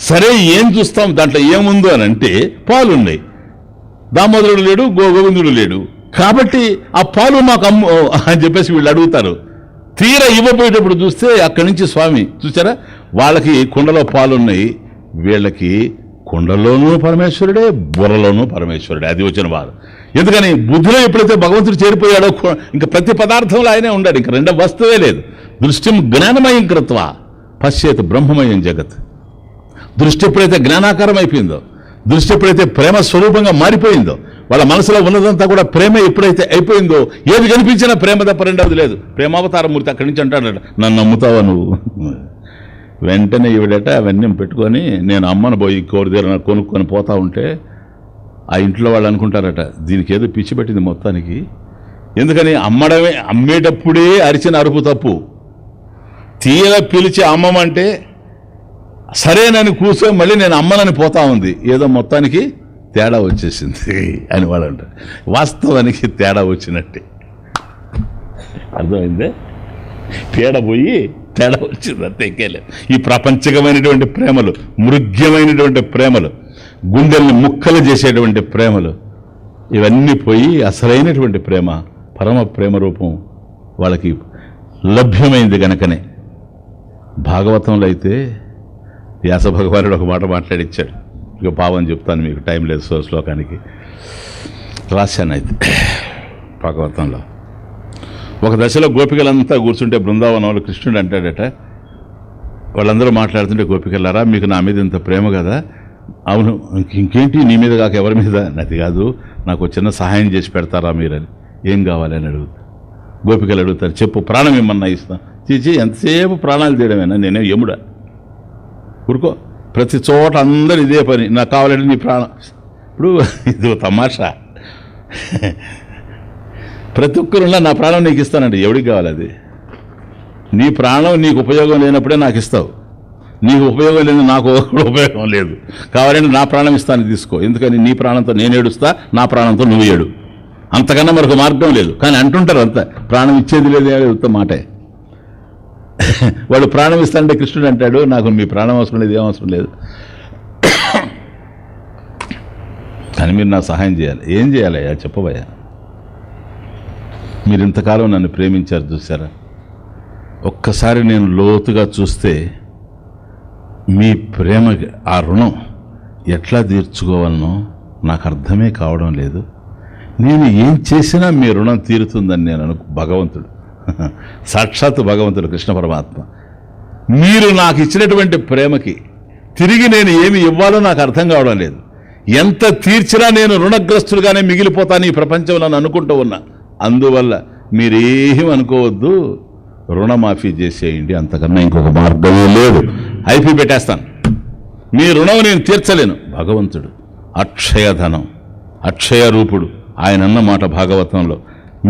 సరే ఏం చూస్తాం దాంట్లో ఏముందో అని అంటే పాలున్నాయి, దామోదరుడు లేడు, గోవిందుడు లేడు. కాబట్టి ఆ పాలు మాకు అమ్ము అని చెప్పేసి వీళ్ళు అడుగుతారు. తీరా ఇవ్వబోయేటప్పుడు చూస్తే అక్కడి నుంచి స్వామి చూసారా, వాళ్ళకి కుండలో పాలున్నాయి, వీళ్ళకి కుండలోనూ పరమేశ్వరుడే, బుర్రలోనూ పరమేశ్వరుడే. అది వచ్చిన బాధ. ఎందుకని బుద్ధిలో ఎప్పుడైతే భగవంతుడు చేరిపోయాడో ఇంకా ప్రతి పదార్థంలో ఆయనే ఉన్నాడు, ఇంకా రెండో వస్తువే లేదు. దృష్టిం జ్ఞానమయం కృత్వ పశ్చేత్ బ్రహ్మమయం జగత్. దృష్టి ఎప్పుడైతే జ్ఞానాకారం అయిపోయిందో, దృష్టి ఎప్పుడైతే ప్రేమ స్వరూపంగా మారిపోయిందో, వాళ్ళ మనసులో ఉన్నదంతా కూడా ప్రేమ ఎప్పుడైతే అయిపోయిందో, ఏది కనిపించినా ప్రేమ తప్ప రెండవది లేదు. ప్రేమావతారమూర్తి అక్కడి నుంచి అంటాడట, నన్ను నమ్ముతావా నువ్వు? వెంటనే ఈవిడట అవన్నీ పెట్టుకొని నేను అమ్మను పోయి కోరిదేర కొనుక్కొని పోతా ఉంటే ఆ ఇంట్లో వాళ్ళు అనుకుంటారట, దీనికి ఏదో పిచ్చి పెట్టింది మొత్తానికి. ఎందుకని అమ్మేటప్పుడే అరిచిన అరుపు తప్పు. తీయగా పిలిచి అమ్మమంటే సరేనని కూర్చొని మళ్ళీ నేను అమ్మనని పోతా ఉంది. ఏదో మొత్తానికి తేడా వచ్చేసింది అని వాళ్ళు అంటారు. వాస్తవానికి తేడా వచ్చినట్టే. అర్థమైందే? తేడా పోయి తేడా వచ్చింది అంతే, ఎక్కేలేదు. ఈ ప్రపంచకమైనటువంటి ప్రేమలు, మృగ్యమైనటువంటి ప్రేమలు, గుండెల్ని ముక్కలు చేసేటువంటి ప్రేమలు, ఇవన్నీ పోయి అసలైనటువంటి ప్రేమ, పరమ ప్రేమ రూపం వాళ్ళకి లభ్యమైంది గనకనే. భాగవతంలో అయితే వ్యాస భగవానుడు ఒక మాట మాట్లాడిచ్చాడు. ఇక పావం చెప్తాను, మీకు టైం లేదు శ్లోకానికి. రాశాను అయితే భాగవతంలో. ఒక దశలో గోపికలంతా కూర్చుంటే బృందావనంలో కృష్ణుడు అంటాడట, వాళ్ళందరూ మాట్లాడుతుంటే, గోపికలారా మీకు నా మీద ఇంత ప్రేమ కదా? అవును, ఇంకేంటి నీ మీద కాక ఎవరి మీద? అది కాదు, నాకు చిన్న సహాయం చేసి పెడతారా మీరని. ఏం కావాలని అడుగుతా. గోపికలు అడుగుతారు, చెప్పు, ప్రాణం ఏమన్నా ఇస్తాం. చీచి ఎంతసేపు ప్రాణాలు తీయడమేనా? నేనే యముడా? ఊరుకో, ప్రతి చోట అందరు ఇదే పని, నాకు కావాలంటే నీ ప్రాణం. ఇప్పుడు ఇది తమాషా. ప్రతి ఒక్కరున్నా నా ప్రాణం నీకు ఇస్తానండి. ఎవడికి కావాలి అది? నీ ప్రాణం నీకు ఉపయోగం లేనప్పుడే నాకు ఇస్తావు. నీకు ఉపయోగం లేదు, నాకు ఉపయోగం లేదు. కావాలంటే నా ప్రాణం ఇస్తాను, తీసుకో. ఎందుకని నీ ప్రాణంతో నేను ఏడుస్తా, నా ప్రాణంతో నువ్వు ఏడు. అంతకన్నా మరొక మార్గం లేదు. కానీ అంటుంటారు అంతా, ప్రాణం ఇచ్చేది లేదు, ఉత్త మాటే. వాడు ప్రాణం ఇస్తానంటే కృష్ణుడు అంటాడు, నాకు మీ ప్రాణం అవసరం లేదు, ఏమవసరం లేదు, కానీ మీరు నా సహాయం చేయాలి. ఏం చేయాలయ్యా చెప్పబోయా? మీరు ఇంతకాలం నన్ను ప్రేమించారు చూసారా, ఒక్కసారి నేను లోతుగా చూస్తే మీ ప్రేమ ఆ రుణం ఎట్లా తీర్చుకోవాలనో నాకు అర్థమే కావడం లేదు. నేను ఏం చేసినా మీ రుణం తీరుతుందని నేను భగవంతుడు సాక్షాత్తు భగవంతుడు కృష్ణ పరమాత్మ. మీరు నాకు ఇచ్చినటువంటి ప్రేమకి తిరిగి నేను ఏమి ఇవ్వాలో నాకు అర్థం కావడం లేదు. ఎంత తీర్చినా నేను రుణగ్రస్తులుగానే మిగిలిపోతాను ఈ ప్రపంచంలో అని అనుకుంటూ ఉన్నా. అందువల్ల మీరేం అనుకోవద్దు, రుణమాఫీ చేసేయండి, అంతకన్నా ఇంకొక మార్గమే లేదు. ఐపీ పెట్టేస్తాను, మీ రుణం నేను తీర్చలేను. భగవంతుడు అక్షయధనం, అక్షయ రూపుడు. ఆయన అన్న మాట భాగవతంలో,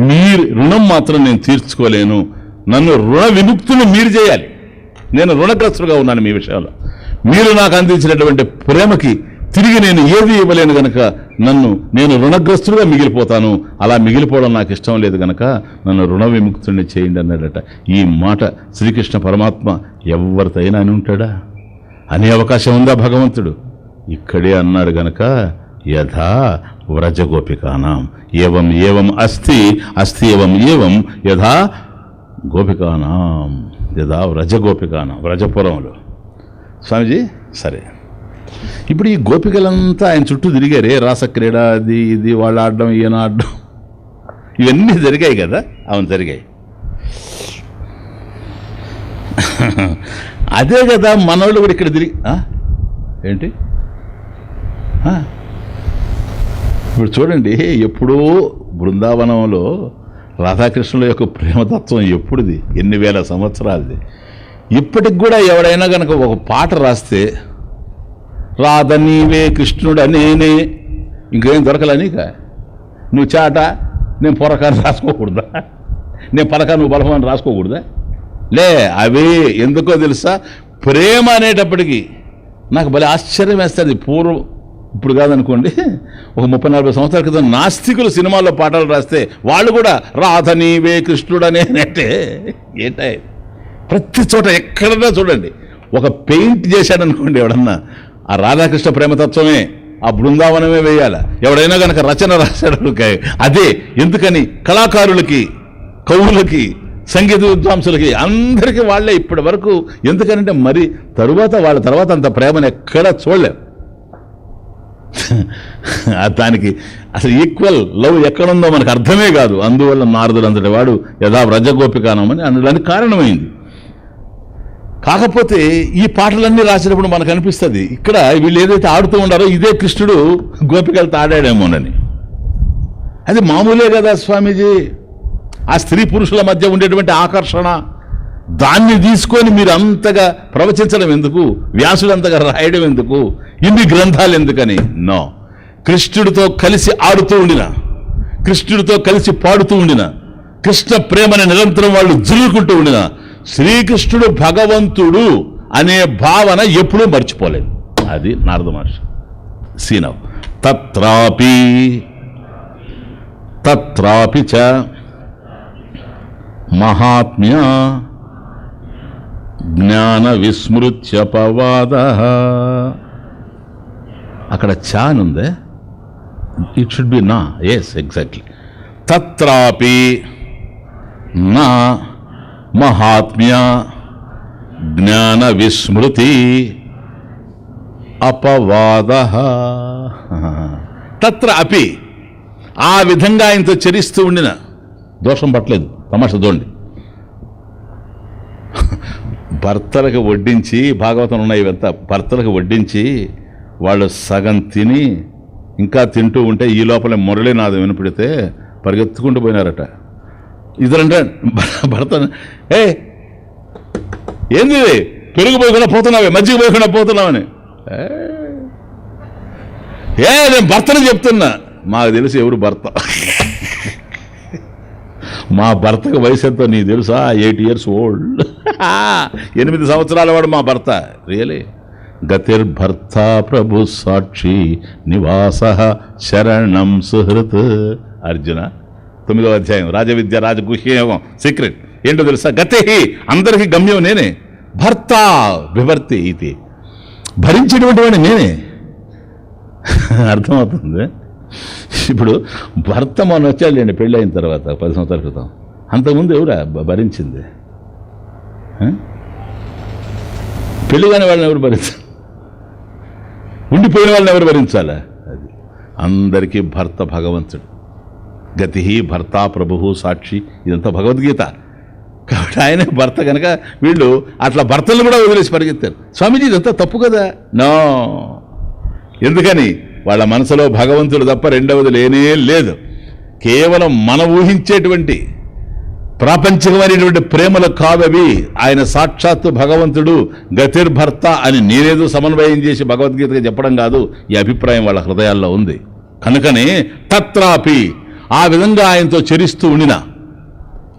మీ రుణం మాత్రం నేను తీర్చుకోలేను, నన్ను రుణ విముక్తులు మీరు చేయాలి. నేను రుణగ్రస్తుడుగా ఉన్నాను మీ విషయంలో. మీరు నాకు అందించినటువంటి ప్రేమకి తిరిగి నేను ఏది ఇవ్వలేను గనక నేను రుణగ్రస్తుడుగా మిగిలిపోతాను. అలా మిగిలిపోవడం నాకు ఇష్టం లేదు గనక నన్ను రుణ విముక్తుడిని చేయండి అన్నాడట. ఈ మాట శ్రీకృష్ణ పరమాత్మ ఎవరితైనా అని ఉంటాడా? అనే అవకాశం ఉందా భగవంతుడు? ఇక్కడే అన్నాడు గనక, యథా వ్రజగోపికానాం ఏవం ఏవం అస్తి అస్తి ఏవం ఏవం యథా గోపికానాం యథా వ్రజగోపికానాం. వ్రజపురంలో స్వామిజీ. సరే, ఇప్పుడు ఈ గోపికలంతా ఆయన చుట్టూ తిరిగారే, రాసక్రీడ అది ఇది, వాళ్ళు ఆడడం ఈయన ఆడడం, ఇవన్నీ జరిగాయి కదా? అవును, జరిగాయి. అదే కదా మనోళ్ళు కూడా ఇక్కడ తిరిగి ఏంటి ఇప్పుడు చూడండి, ఎప్పుడో బృందావనంలో రాధాకృష్ణుల యొక్క ప్రేమతత్వం ఎప్పుడుది, ఎన్ని వేల సంవత్సరాలది. ఇప్పటికి కూడా ఎవడైనా కనుక ఒక పాట రాస్తే రాధ నీవే కృష్ణుడ నేనే, ఇంకేం దొరకలేనిక, నువ్వు చాట నేను పొరకాన్ని రాసుకోకూడదా, నేను పలక నువ్వు బలమని రాసుకోకూడదా? లే, అవి ఎందుకో తెలుసా, ప్రేమ అనేటప్పటికీ నాకు భలే ఆశ్చర్యం వేస్తుంది. పూర్వం, ఇప్పుడు కాదనుకోండి, ఒక 30-40 సంవత్సరాల క్రితం నాస్తికులు సినిమాల్లో పాటలు రాస్తే వాళ్ళు కూడా రాధ నీవే కృష్ణుడనే అంటే ఏంటే, ప్రతి చోట ఎక్కడన్నా చూడండి, ఒక పెయింట్ చేశాడనుకోండి ఎవడన్నా, ఆ రాధాకృష్ణ ప్రేమతత్వమే, ఆ బృందావనమే వేయాల. ఎవడైనా కనుక రచన రాశాడు అదే. ఎందుకని? కళాకారులకి, కవులకి, సంగీత విద్వాంసులకి అందరికీ వాళ్లే ఇప్పటి వరకు. ఎందుకనంటే మరి వాళ్ళ తర్వాత అంత ప్రేమను ఎక్కడా చూడలేం. దానికి అసలు ఈక్వల్ లవ్ ఎక్కడుందో మనకు అర్థమే కాదు. అందువల్ల నారదుడు అంతటి వాడు యథా వ్రజగోపికానమని అనడానికి కారణమైంది. కాకపోతే ఈ పాటలన్నీ రాసినప్పుడు మనకు అనిపిస్తుంది, ఇక్కడ వీళ్ళు ఏదైతే ఆడుతూ ఉండారో ఇదే కృష్ణుడు గోపికలతో ఆడాడేమోనని. అది మామూలే కదా స్వామీజీ. ఆ స్త్రీ పురుషుల మధ్య ఉండేటువంటి ఆకర్షణ, దాన్ని తీసుకొని మీరు అంతగా ప్రవచించడం ఎందుకు? వ్యాసుడు అంతగా రాయడం ఎందుకు? ఇన్ని గ్రంథాలు ఎందుకని? నో, కృష్ణుడితో కలిసి ఆడుతూ ఉండిన, కృష్ణుడితో కలిసి పాడుతూ ఉండిన, కృష్ణ ప్రేమని నిరంతరం వాళ్ళు జులుకుంటూ ఉండిన శ్రీకృష్ణుడు భగవంతుడు అనే భావన ఎప్పుడూ మర్చిపోలేదు. అది నారద మహర్షి సీనవ్. తత్రాపి చ మహాత్మ్య జ్ఞాన విస్మృత్యపవాద. అక్కడ చాన్ ఉందే, ఇట్ షుడ్ బి నా. Yes, exactly. తత్రాపి నా మహాత్మ్య జ్ఞాన విస్మృతి అపవాద. తత్ర అపి, ఆ విధంగా ఆయనతో చరిస్తూ ఉండిన, దోషం పట్టలేదు. తమాషా చూడండి, భర్తలకు వడ్డించి, భాగవతం ఉన్నాయి ఇవంతా, భర్తలకు వడ్డించి వాళ్ళు సగం తిని ఇంకా తింటూ ఉంటే ఈ లోపల మురళీనాథం వినపడితే పరిగెత్తుకుంటూ పోయినారట. ఇద్దరంటే భర్త, ఏంది పెరుగు పోయకుండా పోతున్నావే, మజ్జిగ పోయకుండా పోతున్నావని. నేను భర్తను చెప్తున్నా, మాకు తెలిసి ఎవరు భర్త. మా భర్తకు వయసు ఎంతో నీకు తెలుసా? 8 years old. 8 సంవత్సరాల వాడు మా భర్త. రియలీ. గతిర్భర్త ప్రభు సాక్షి నివాస శరణం సుహృత్. అర్జున 9వ అధ్యాయం, రాజవిద్య రాజగుహ్యయోగం సీక్రెట్ ఏంటో తెలుసా? గతి, అందరికీ గమ్యం నేనే. భర్త విభర్తి ఇది, భరించేటువంటి వాడిని నేనే. అర్థమవుతుంది. ఇప్పుడు భర్త మొన్న వచ్చాడండి పెళ్ళి అయిన తర్వాత 10 సంవత్సరాల క్రితం. అంతకుముందు ఎవరా భరించింది? పెళ్లి కాని వాళ్ళని ఎవరు భరించాలి? ఉండిపోయిన వాళ్ళని ఎవరు భరించాలా? అది అందరికీ భర్త భగవంతుడు. గతి భర్త ప్రభు సాక్షి, ఇదంతా భగవద్గీత. కాబట్టి ఆయనే భర్త కనుక వీళ్ళు అట్లా భర్తలు కూడా వదిలేసి పరిగెత్తారు. స్వామీజీ ఇదంతా తప్పు కదా? నో. ఎందుకని? వాళ్ళ మనసులో భగవంతుడు తప్ప రెండవది లేనే లేదు. కేవలం మనం ఊహించేటువంటి ప్రాపంచికమైనటువంటి ప్రేమలు కావవి. ఆయన సాక్షాత్తు భగవంతుడు, గతిర్భర్త అని నేనేదో సమన్వయం చేసి భగవద్గీతగా చెప్పడం కాదు. ఈ అభిప్రాయం వాళ్ళ హృదయాల్లో ఉంది. కనుకనే తత్రాపి ఆ విధంగా ఆయనతో చరిస్తూ ఉండిన,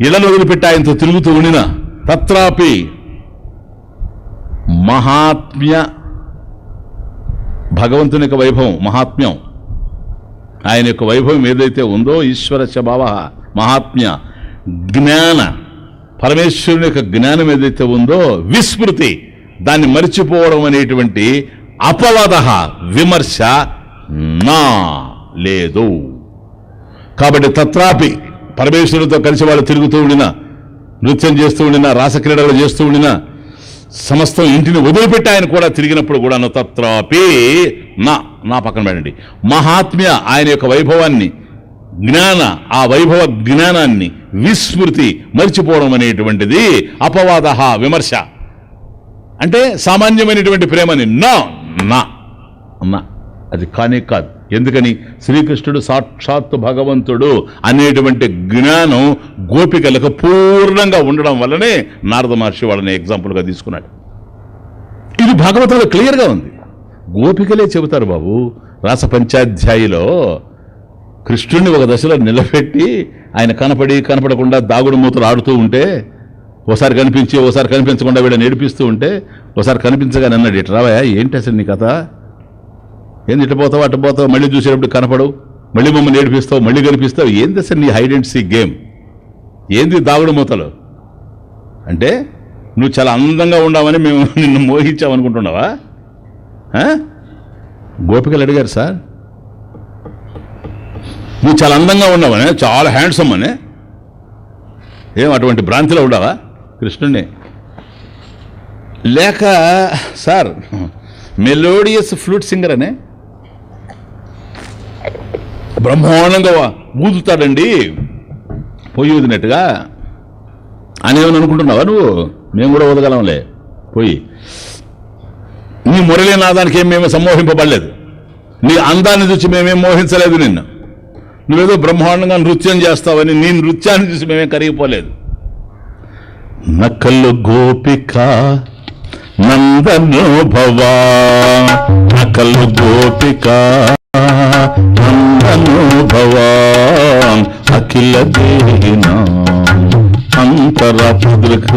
ఇళ్లను వదిలిపెట్టి ఆయనతో తిరుగుతూ ఉండిన, తత్రాపి మహాత్మ్య, భగవంతుని యొక్క వైభవం మహాత్మ్యం, ఆయన యొక్క వైభవం ఏదైతే ఉందో, ఈశ్వర స్వభావ మహాత్మ్య, జ్ఞాన, పరమేశ్వరుని యొక్క జ్ఞానం ఏదైతే ఉందో, విస్మృతి, దాన్ని మరిచిపోవడం అనేటువంటి అపవాద, విమర్శ నా లేదు. కాబట్టి తత్రాపి పరమేశ్వరుడితో కలిసి వాళ్ళు తిరుగుతూ ఉండినా, నృత్యం చేస్తూ ఉండినా, రాసక్రీడలు చేస్తూ ఉండినా, సమస్తం ఇంటిని వదిలిపెట్టి ఆయన కూడా తిరిగినప్పుడు కూడా తత్రాపి నా పక్కన పెట్టండి, మహాత్మ్య, ఆయన యొక్క వైభవాన్ని, జ్ఞాన, ఆ వైభవ జ్ఞానాన్ని విస్మృతి, మర్చిపోవడం అనేటువంటిది అపవాద, విమర్శ. అంటే సామాన్యమైనటువంటి ప్రేమని నా అది కానే కాదు. ఎందుకని? శ్రీకృష్ణుడు సాక్షాత్తు భగవంతుడు అనేటువంటి జ్ఞానం గోపికలకు పూర్ణంగా ఉండడం వల్లనే నారద మహర్షి వాళ్ళని ఎగ్జాంపుల్గా తీసుకున్నాడు. ఇది భాగవతంలో క్లియర్గా ఉంది. గోపికలే చెబుతారు బాబు. రాసపంచాధ్యాయిలో కృష్ణుడిని ఒక దశలో నిలబెట్టి ఆయన కనపడకుండా దాగుడు మూతలు ఆడుతూ ఉంటే, ఓసారి కనిపించి ఓసారి కనిపించకుండా వీళ్ళని నేర్పిస్తూ ఉంటే, ఓసారి కనిపించగానే అన్నాడు, ఇటు రావా, ఏంటి అసలు నీ కథ, ఏంది ఇటు పోతావు అటు పోతావు, మళ్ళీ చూసేటప్పుడు కనపడవు, మళ్ళీ మమ్మల్ని నేర్పిస్తావు, మళ్ళీ కనిపిస్తావు, ఏంది అసలు నీ హైడ్ అండ్ సీక్ గేమ్, ఏంది దాగుడు మూతలు అంటే? నువ్వు చాలా అందంగా ఉండవని మేము నిన్ను మోహించామనుకుంటున్నావా? గోపికలు అడిగారు, సార్ నువ్వు చాలా అందంగా ఉన్నావనే, చాలా హ్యాండ్సమ్ అనే, ఏం అటువంటి భ్రాంతిలో ఉండవా కృష్ణుడిని? లేక సార్ మెలోడియస్ ఫ్లూట్ సింగర్ అనే బ్రహ్మాండంగా ఊదుతాడండి పొయ్యి ఊదినట్టుగా అనేమని అనుకుంటున్నావా నువ్వు? మేము కూడా ఊదగలంలే పొయ్యి. నీ మురళీనాదానికి ఏం మేము సమ్మోహింపబడలేదు, నీ అందాన్ని చూసి మేమేం మోహించలేదు నిన్ను. నువ్వేదో బ్రహ్మాండంగా నృత్యం చేస్తావని నీ నృత్యాన్ని చూసి మేమేం కరిగిపోలేదు. నకలు గోపిక నందనో భవా, నకలు గోపిక నందనో భవా, అఖిల దేహినా అంతరాత్మదృక్.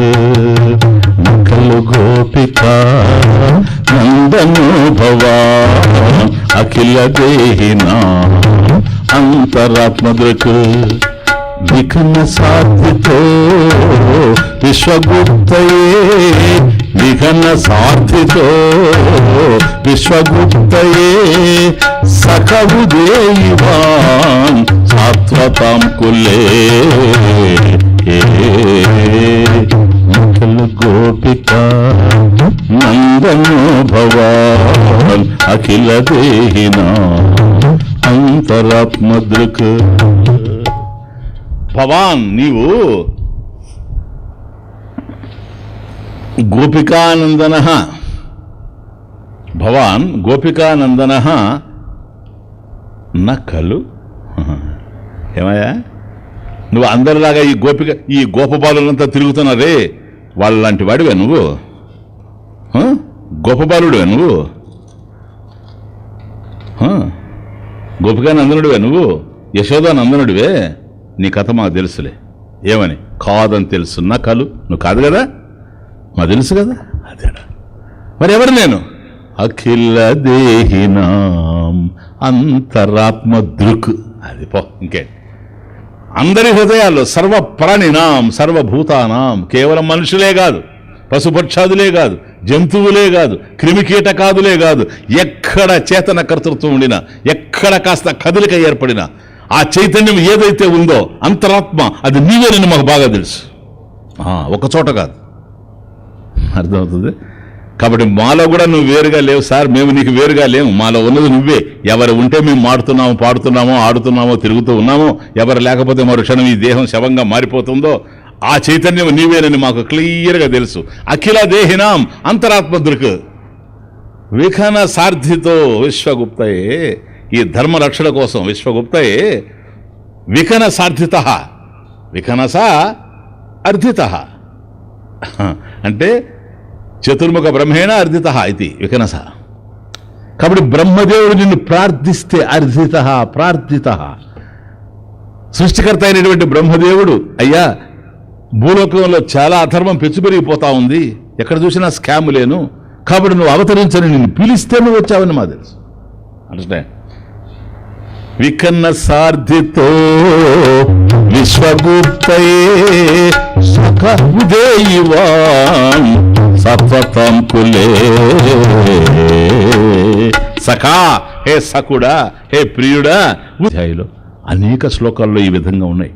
నకలు గోపిక నందనో భవా, అఖిల దేహినా అంతరాత్మదృక్. విఘ్న సాధితో విశ్వగుప్తయే, విఘ్న సాధితో విశ్వగుప్తయే, సఖవుదేవాన్ సాత్వతాం కులే. నకలు గోపిక నందనో భవాన్, అఖిల దేహినా అంతరాత్మదృక్. భవాన్ నీవు గోపికానందన, భవాన్ గోపికానందన నకలు. ఏమయ్యా నువ్వు అందరిలాగా ఈ గోపబాలులంతా తిరుగుతున్నారే, వాళ్ళలాంటి వాడివే నువ్వు? గోపబాలుడివే నువ్వు? గోపికానందనుడివే నువ్వు? యశోదానందనుడివే? నీ కథ మాకు తెలుసులే. ఏమని? కాదని తెలుసు. నకలు నువ్వు కాదు కదా, మాకు తెలుసు కదా. అదేనా మరి ఎవరు నేను? అఖిల దేహినాం అంతరాత్మదృక్. అది పో ఇంకే. అందరి హృదయాల్లో సర్వ ప్రాణినాం సర్వభూతానాం, కేవలం మనుషులే కాదు, పశుపక్షాదులే కాదు, జంతువులే కాదు, క్రిమికీటకాదులే కాదు, ఎక్కడ చేతన కర్తృత్వం ఉండినా, ఎక్కడ కాస్త కదలిక ఏర్పడినా ఆ చైతన్యం ఏదైతే ఉందో అంతరాత్మ, అది నీవేనని మాకు బాగా తెలుసు. ఒక చోట కాదు. అర్థమవుతుంది? కాబట్టి మాలో కూడా నువ్వు వేరుగా లేవు సార్, మేము నీకు వేరుగా లేము. మాలో ఉన్నది నువ్వే. ఎవరు ఉంటే మేము మాడుతున్నామో, పాడుతున్నామో, ఆడుతున్నామో, తిరుగుతూ ఉన్నామో, ఎవరు లేకపోతే మరు క్షణం ఈ దేహం శవంగా మారిపోతుందో, ఆ చైతన్యం నీవేనని మాకు క్లియర్గా తెలుసు. అఖిల దేహినాం అంతరాత్మ దృక్ విఖన సార్థితో విశ్వగుప్తయే, ఈ ధర్మ రక్షణ కోసం విశ్వగుప్తయే విఖన సార్థిత, విఖనస అర్థిత అంటే చతుర్ముఖ బ్రహ్మేణ అర్థిత ఇది విఖనస. కాబట్టి బ్రహ్మదేవుడు నిన్ను ప్రార్థిస్తే అర్థిత ప్రార్థిత. సృష్టికర్త అయినటువంటి బ్రహ్మదేవుడు, అయ్యా భూలోకంలో చాలా అధర్మం పెచ్చుపెరిగిపోతా ఉంది, ఎక్కడ చూసినా స్కాములేను, కాబట్టి నువ్వు అవతరించని నిన్ను పిలిస్తే నువ్వు వచ్చావని మా తెలుసు. అండర్స్టాండ్? వికన్న సార్థితో విశ్వగుప్తయే సఖుదేవాన్ సత్వతం కులే. సఖా, హే సఖుడా, హే ప్రియుడా. అధ్యాయంలో అనేక శ్లోకాల్లో ఈ విధంగా ఉన్నాయి.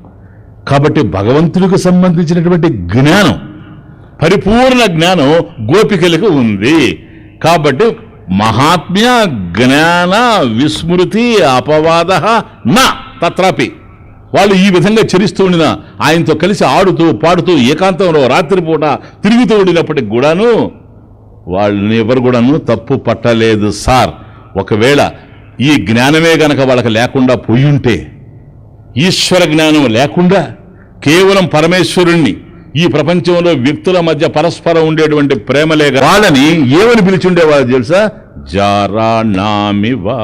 కాబట్టి భగవంతుడికి సంబంధించినటువంటి జ్ఞానం, పరిపూర్ణ జ్ఞానం గోపికలకు ఉంది. కాబట్టి మహాత్మ్య జ్ఞాన విస్మృతి అపవాద నా తత్రాపి. వాళ్ళు ఈ విధంగా చరిస్తూ ఉండిన, ఆయనతో కలిసి ఆడుతూ పాడుతూ ఏకాంతంలో రాత్రిపూట తిరుగుతూ ఉండినప్పటికి కూడాను వాళ్ళని ఎవరు కూడాను తప్పు పట్టలేదు సార్. ఒకవేళ ఈ జ్ఞానమే గనక వాళ్ళకి లేకుండా పోయుంటే, ఈశ్వర జ్ఞానం లేకుండా కేవలం పరమేశ్వరుణ్ణి, ఈ ప్రపంచంలో వ్యక్తుల మధ్య పరస్పరం ఉండేటువంటి ప్రేమలే, వాళ్ళని ఏమని పిలిచుండేవాళ్ళు తెలుసా? జారా నామివా,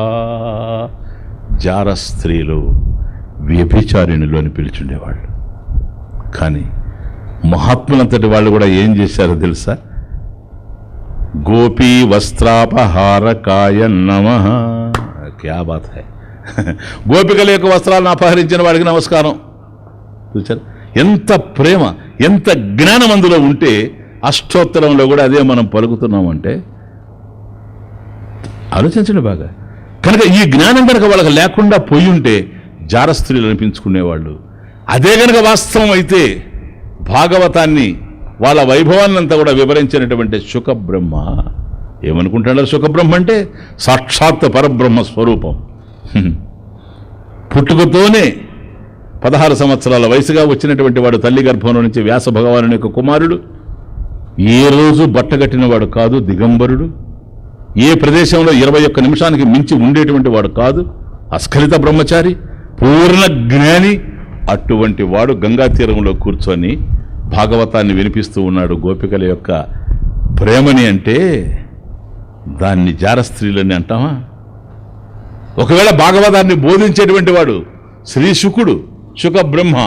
జార స్త్రీలు, వ్యభిచారిణులు అని పిలిచుండేవాళ్ళు. కానీ మహాత్ములంతటి వాళ్ళు కూడా ఏం చేశారో తెలుసా? గోపీ వస్త్రాపహారకాయ నమః. క్యా బాత్ హై. గోపికల యొక్క వస్త్రాలను అపహరించిన వాడికి నమస్కారం. చూచారు ఎంత ప్రేమ, ఎంత జ్ఞానం అందులో ఉంటే అష్టోత్తరంలో కూడా అదే మనం పలుకుతున్నామంటే ఆలోచించండి బాగా. కనుక ఈ జ్ఞానం కనుక వాళ్ళకి లేకుండా పోయి ఉంటే జార స్త్రీలు అనిపించుకునేవాళ్ళు. అదే కనుక వాస్తవం అయితే భాగవతాన్ని, వాళ్ళ వైభవాన్ని అంతా కూడా వివరించినటువంటి శుకబ్రహ్మ ఏమనుకుంటున్నారు? శుకబ్రహ్మ అంటే సాక్షాత్ పరబ్రహ్మ స్వరూపం. పుట్టుకతోనే 16 సంవత్సరాల వయసుగా వచ్చినటువంటి వాడు తల్లి గర్భంలో నుంచి వ్యాస భగవానుని యొక్క కుమారుడు. ఏ రోజు బట్టగట్టినవాడు కాదు, దిగంబరుడు. ఏ ప్రదేశంలో 21 నిమిషానికి మించి ఉండేటువంటి వాడు కాదు, అస్ఖలిత బ్రహ్మచారి, పూర్ణ జ్ఞాని. అటువంటి వాడు గంగా తీరంలో కూర్చొని భాగవతాన్ని వినిపిస్తూ ఉన్నాడు. గోపికల యొక్క ప్రేమని అంటే దాన్ని జార స్త్రీలని అంటామా? ఒకవేళ భాగవతాన్ని బోధించేటువంటి వాడు శ్రీ శుకుడు, శుకబ్రహ్మ,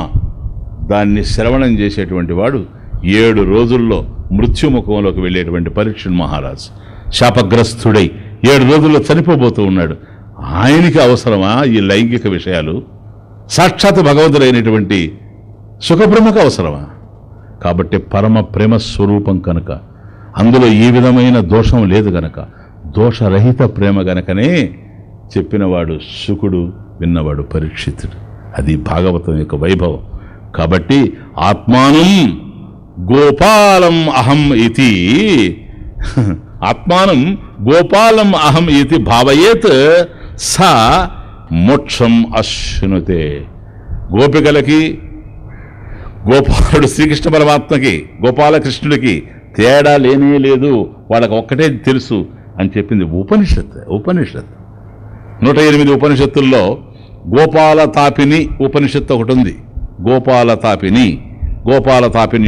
దాన్ని శ్రవణం చేసేటువంటి వాడు 7 రోజుల్లో మృత్యుముఖంలోకి వెళ్ళేటువంటి పరీక్షణ్ మహారాజు శాపగ్రస్తుడై 7 రోజుల్లో చనిపోబోతూ ఉన్నాడు. ఆయనకి అవసరమా ఈ లైంగిక విషయాలు? సాక్షాత్ భగవంతుడైనటువంటి శుకబ్రహ్మకు అవసరమా? కాబట్టి పరమ ప్రేమ స్వరూపం కనుక, అందులో ఏ విధమైన దోషం లేదు గనక, దోషరహిత ప్రేమ గనకనే చెప్పినవాడు శుకుడు, విన్నవాడు పరీక్షితుడు. అది భాగవతం యొక్క వైభవం. కాబట్టి ఆత్మానం గోపాలం అహం ఇతి, ఆత్మానం గోపాలం అహం ఇతి భావయేత్ సా మోక్షం అశ్నుతే. గోపికలకి, గోపాలుడు శ్రీకృష్ణ పరమాత్మకి, గోపాలకృష్ణుడికి తేడా లేనే లేదు, వాళ్ళకి ఒక్కటే తెలుసు అని చెప్పింది ఉపనిషత్. 108 ఉపనిషత్తుల్లో గోపాల తాపిని ఉపనిషత్తు ఒకటి ఉంది. గోపాల తాపిని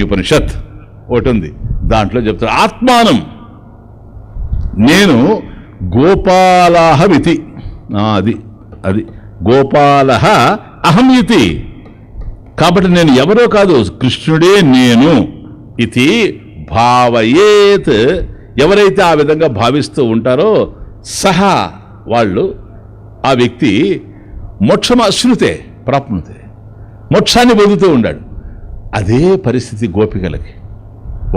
ఉపనిషత్ ఒకటి ఉంది. దాంట్లో చెప్తారు ఆత్మానం, నేను గోపాలహమితి, అది గోపాలహ అహం ఇతి. కాబట్టి నేను ఎవరో కాదు, కృష్ణుడే నేను. ఇది భావయేత్, ఎవరైతే ఆ విధంగా భావిస్తూ ఉంటారో సహా వాళ్ళు, ఆ వ్యక్తి మోక్షం అశ్నుతే ప్రాప్నుతే, మోక్షాన్ని పొందుతూ ఉన్నాడు. అదే పరిస్థితి గోపికలకి.